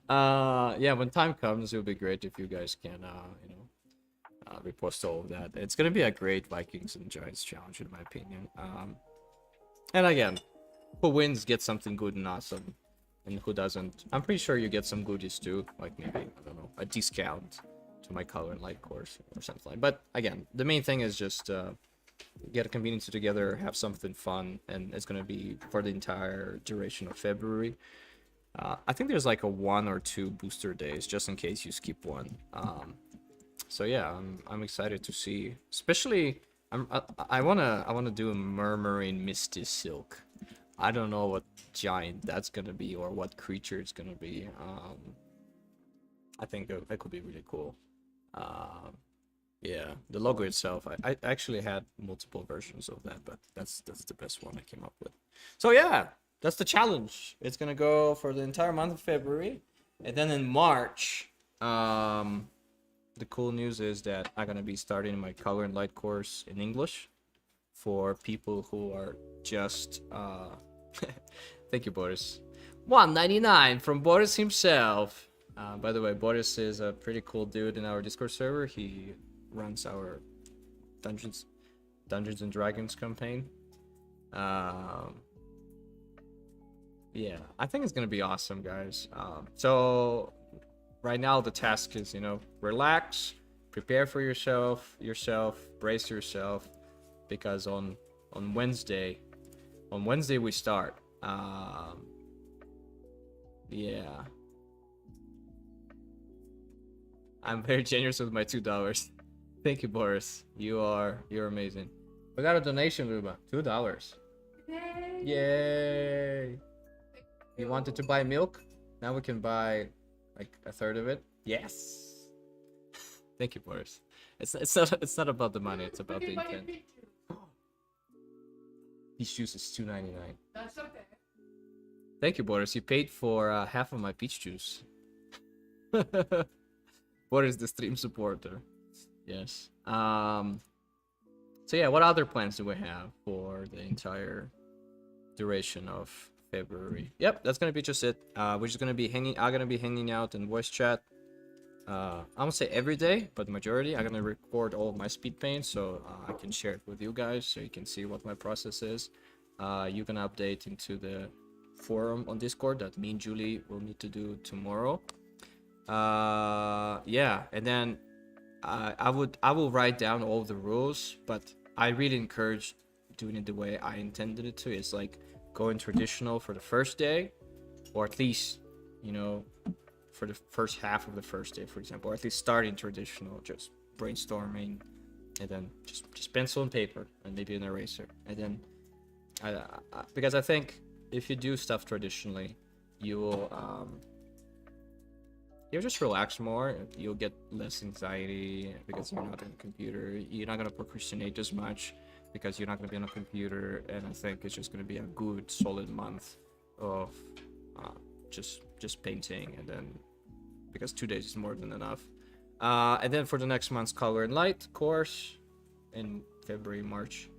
Yeah, when time comes, it would be great if you guys can repost all of that. It's gonna be a great Vikings and Giants challenge, in my opinion. And again, who wins gets something good and awesome, and who doesn't, I'm pretty sure you get some goodies too, like maybe, I don't know, a discount to my color and light course or something like. But again, the main thing is just get a community together, have something fun, and it's gonna be for the entire duration of February. I think there's like a 1 or 2 booster days just in case you skip one. So yeah, I'm excited to see. Especially, I wanna do a Murmuring Misty Silk. I don't know what giant that's gonna be or what creature it's gonna be. I think that could be really cool. Yeah, the logo itself, I actually had multiple versions of that, but that's the best one I came up with. So yeah, that's the challenge. It's gonna go for the entire month of February, and then in March, the cool news is that I'm gonna be starting my color and light course in English for people who are just thank you, Boris. 199 from Boris himself. By the way, Boris is a pretty cool dude in our Discord server. He runs our Dungeons and Dragons campaign. Yeah, I think it's gonna be awesome, guys. So right now the task is, relax, prepare for yourself, brace yourself, because on Wednesday we start. Yeah, I'm very generous with my $2. Thank you, Boris. You're amazing. We got a donation, Luba. $2. Yay! Yay! You wanted to buy milk? Now we can buy like a third of it. Yes. Thank you, Boris. It's not about the money. It's about the intent. Peach juice is $2.99. That's okay. Thank you, Boris. You paid for half of my peach juice. What is the stream supporter? Yes. So yeah, what other plans do we have for the entire duration of February? Yep, that's gonna be just it. We're just gonna be hanging. I'm gonna be hanging out in voice chat. I won't say every day, but the majority. I'm gonna record all of my speed paint so I can share it with you guys so you can see what my process is. You can update into the forum on Discord that me and Julie will need to do tomorrow. Yeah, and then I will write down all the rules, but I really encourage doing it the way I intended it to. It's like going traditional for the first day, or at least, you know, for the first half of the first day, for example, or at least starting traditional, just brainstorming, and then just pencil and paper and maybe an eraser, and then because I think if you do stuff traditionally, you will you'll just relax more. You'll get less anxiety because you're not on a computer. You're not gonna procrastinate as much because you're not gonna be on a computer. And I think it's just gonna be a good, solid month of just painting. And then because 2 days is more than enough. And then for the next month's color and light course in February, March,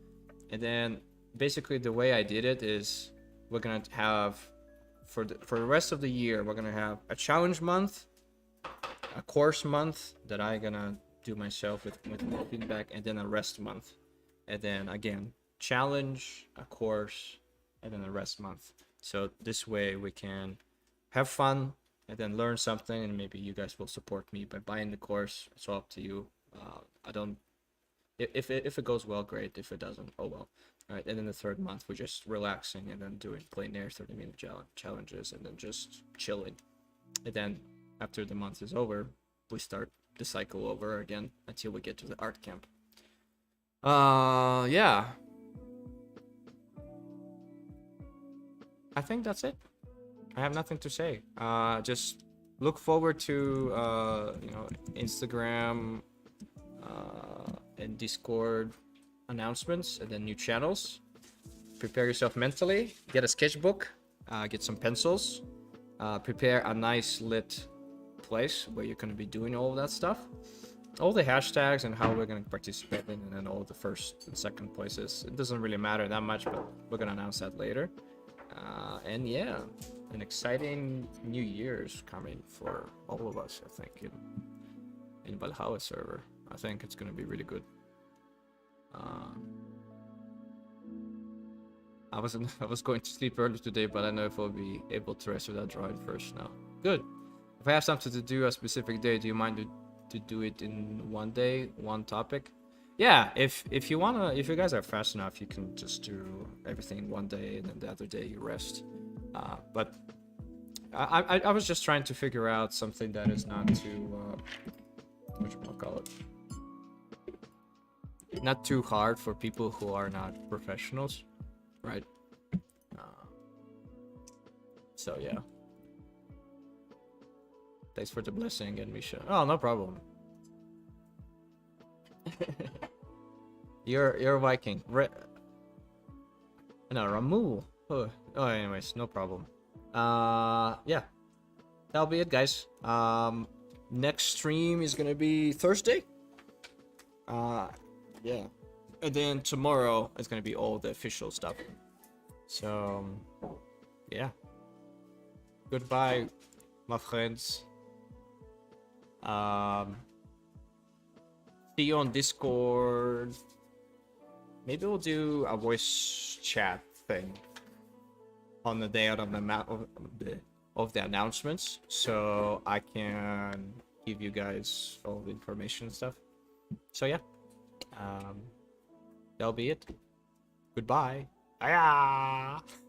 and then basically the way I did it is we're gonna have for the rest of the year we're gonna have a challenge month, a course month that I gonna do myself with my feedback, and then a rest month, and then again challenge, a course, and then a rest month. So this way we can have fun and then learn something, and maybe you guys will support me by buying the course. It's all up to you. I don't. If it goes well, great. If it doesn't, oh well. All right, and then the third month we're just relaxing and then doing plein air 30-minute challenges and then just chilling. And then after the month is over, we start the cycle over again until we get to the art camp. Yeah. I think that's it. I have nothing to say. Just look forward to you know, Instagram and Discord announcements and then new channels. Prepare yourself mentally. Get a sketchbook. Get some pencils. Prepare a nice lit place where you're going to be doing all of that stuff. All the hashtags and how we're going to participate in, and then all the first and second places. It doesn't really matter that much, but we're going to announce that later. And yeah, an exciting new year's coming for all of us, I think, in Valhalla server. I think it's going to be really good. I was going to sleep early today, but I know if I'll be able to rest without drawing first now. Good. If I have something to do a specific day, do you mind to do it in one day, one topic? Yeah, if you wanna, if you guys are fast enough, you can just do everything in one day and then the other day you rest. But I was just trying to figure out something that is not too what you call it, not too hard for people who are not professionals, right? So yeah. Thanks for the blessing again, Misha. Oh, no problem. You're a Viking. No, Ramu. Oh, anyways, no problem. Yeah. That'll be it, guys. Next stream is gonna be Thursday. Yeah. And then tomorrow is gonna be all the official stuff. So, yeah. Goodbye, my friends. See you on Discord. Maybe we'll do a voice chat thing on the day of the announcements, so I can give you guys all the information and stuff. So yeah, that'll be it. Goodbye. Hiya!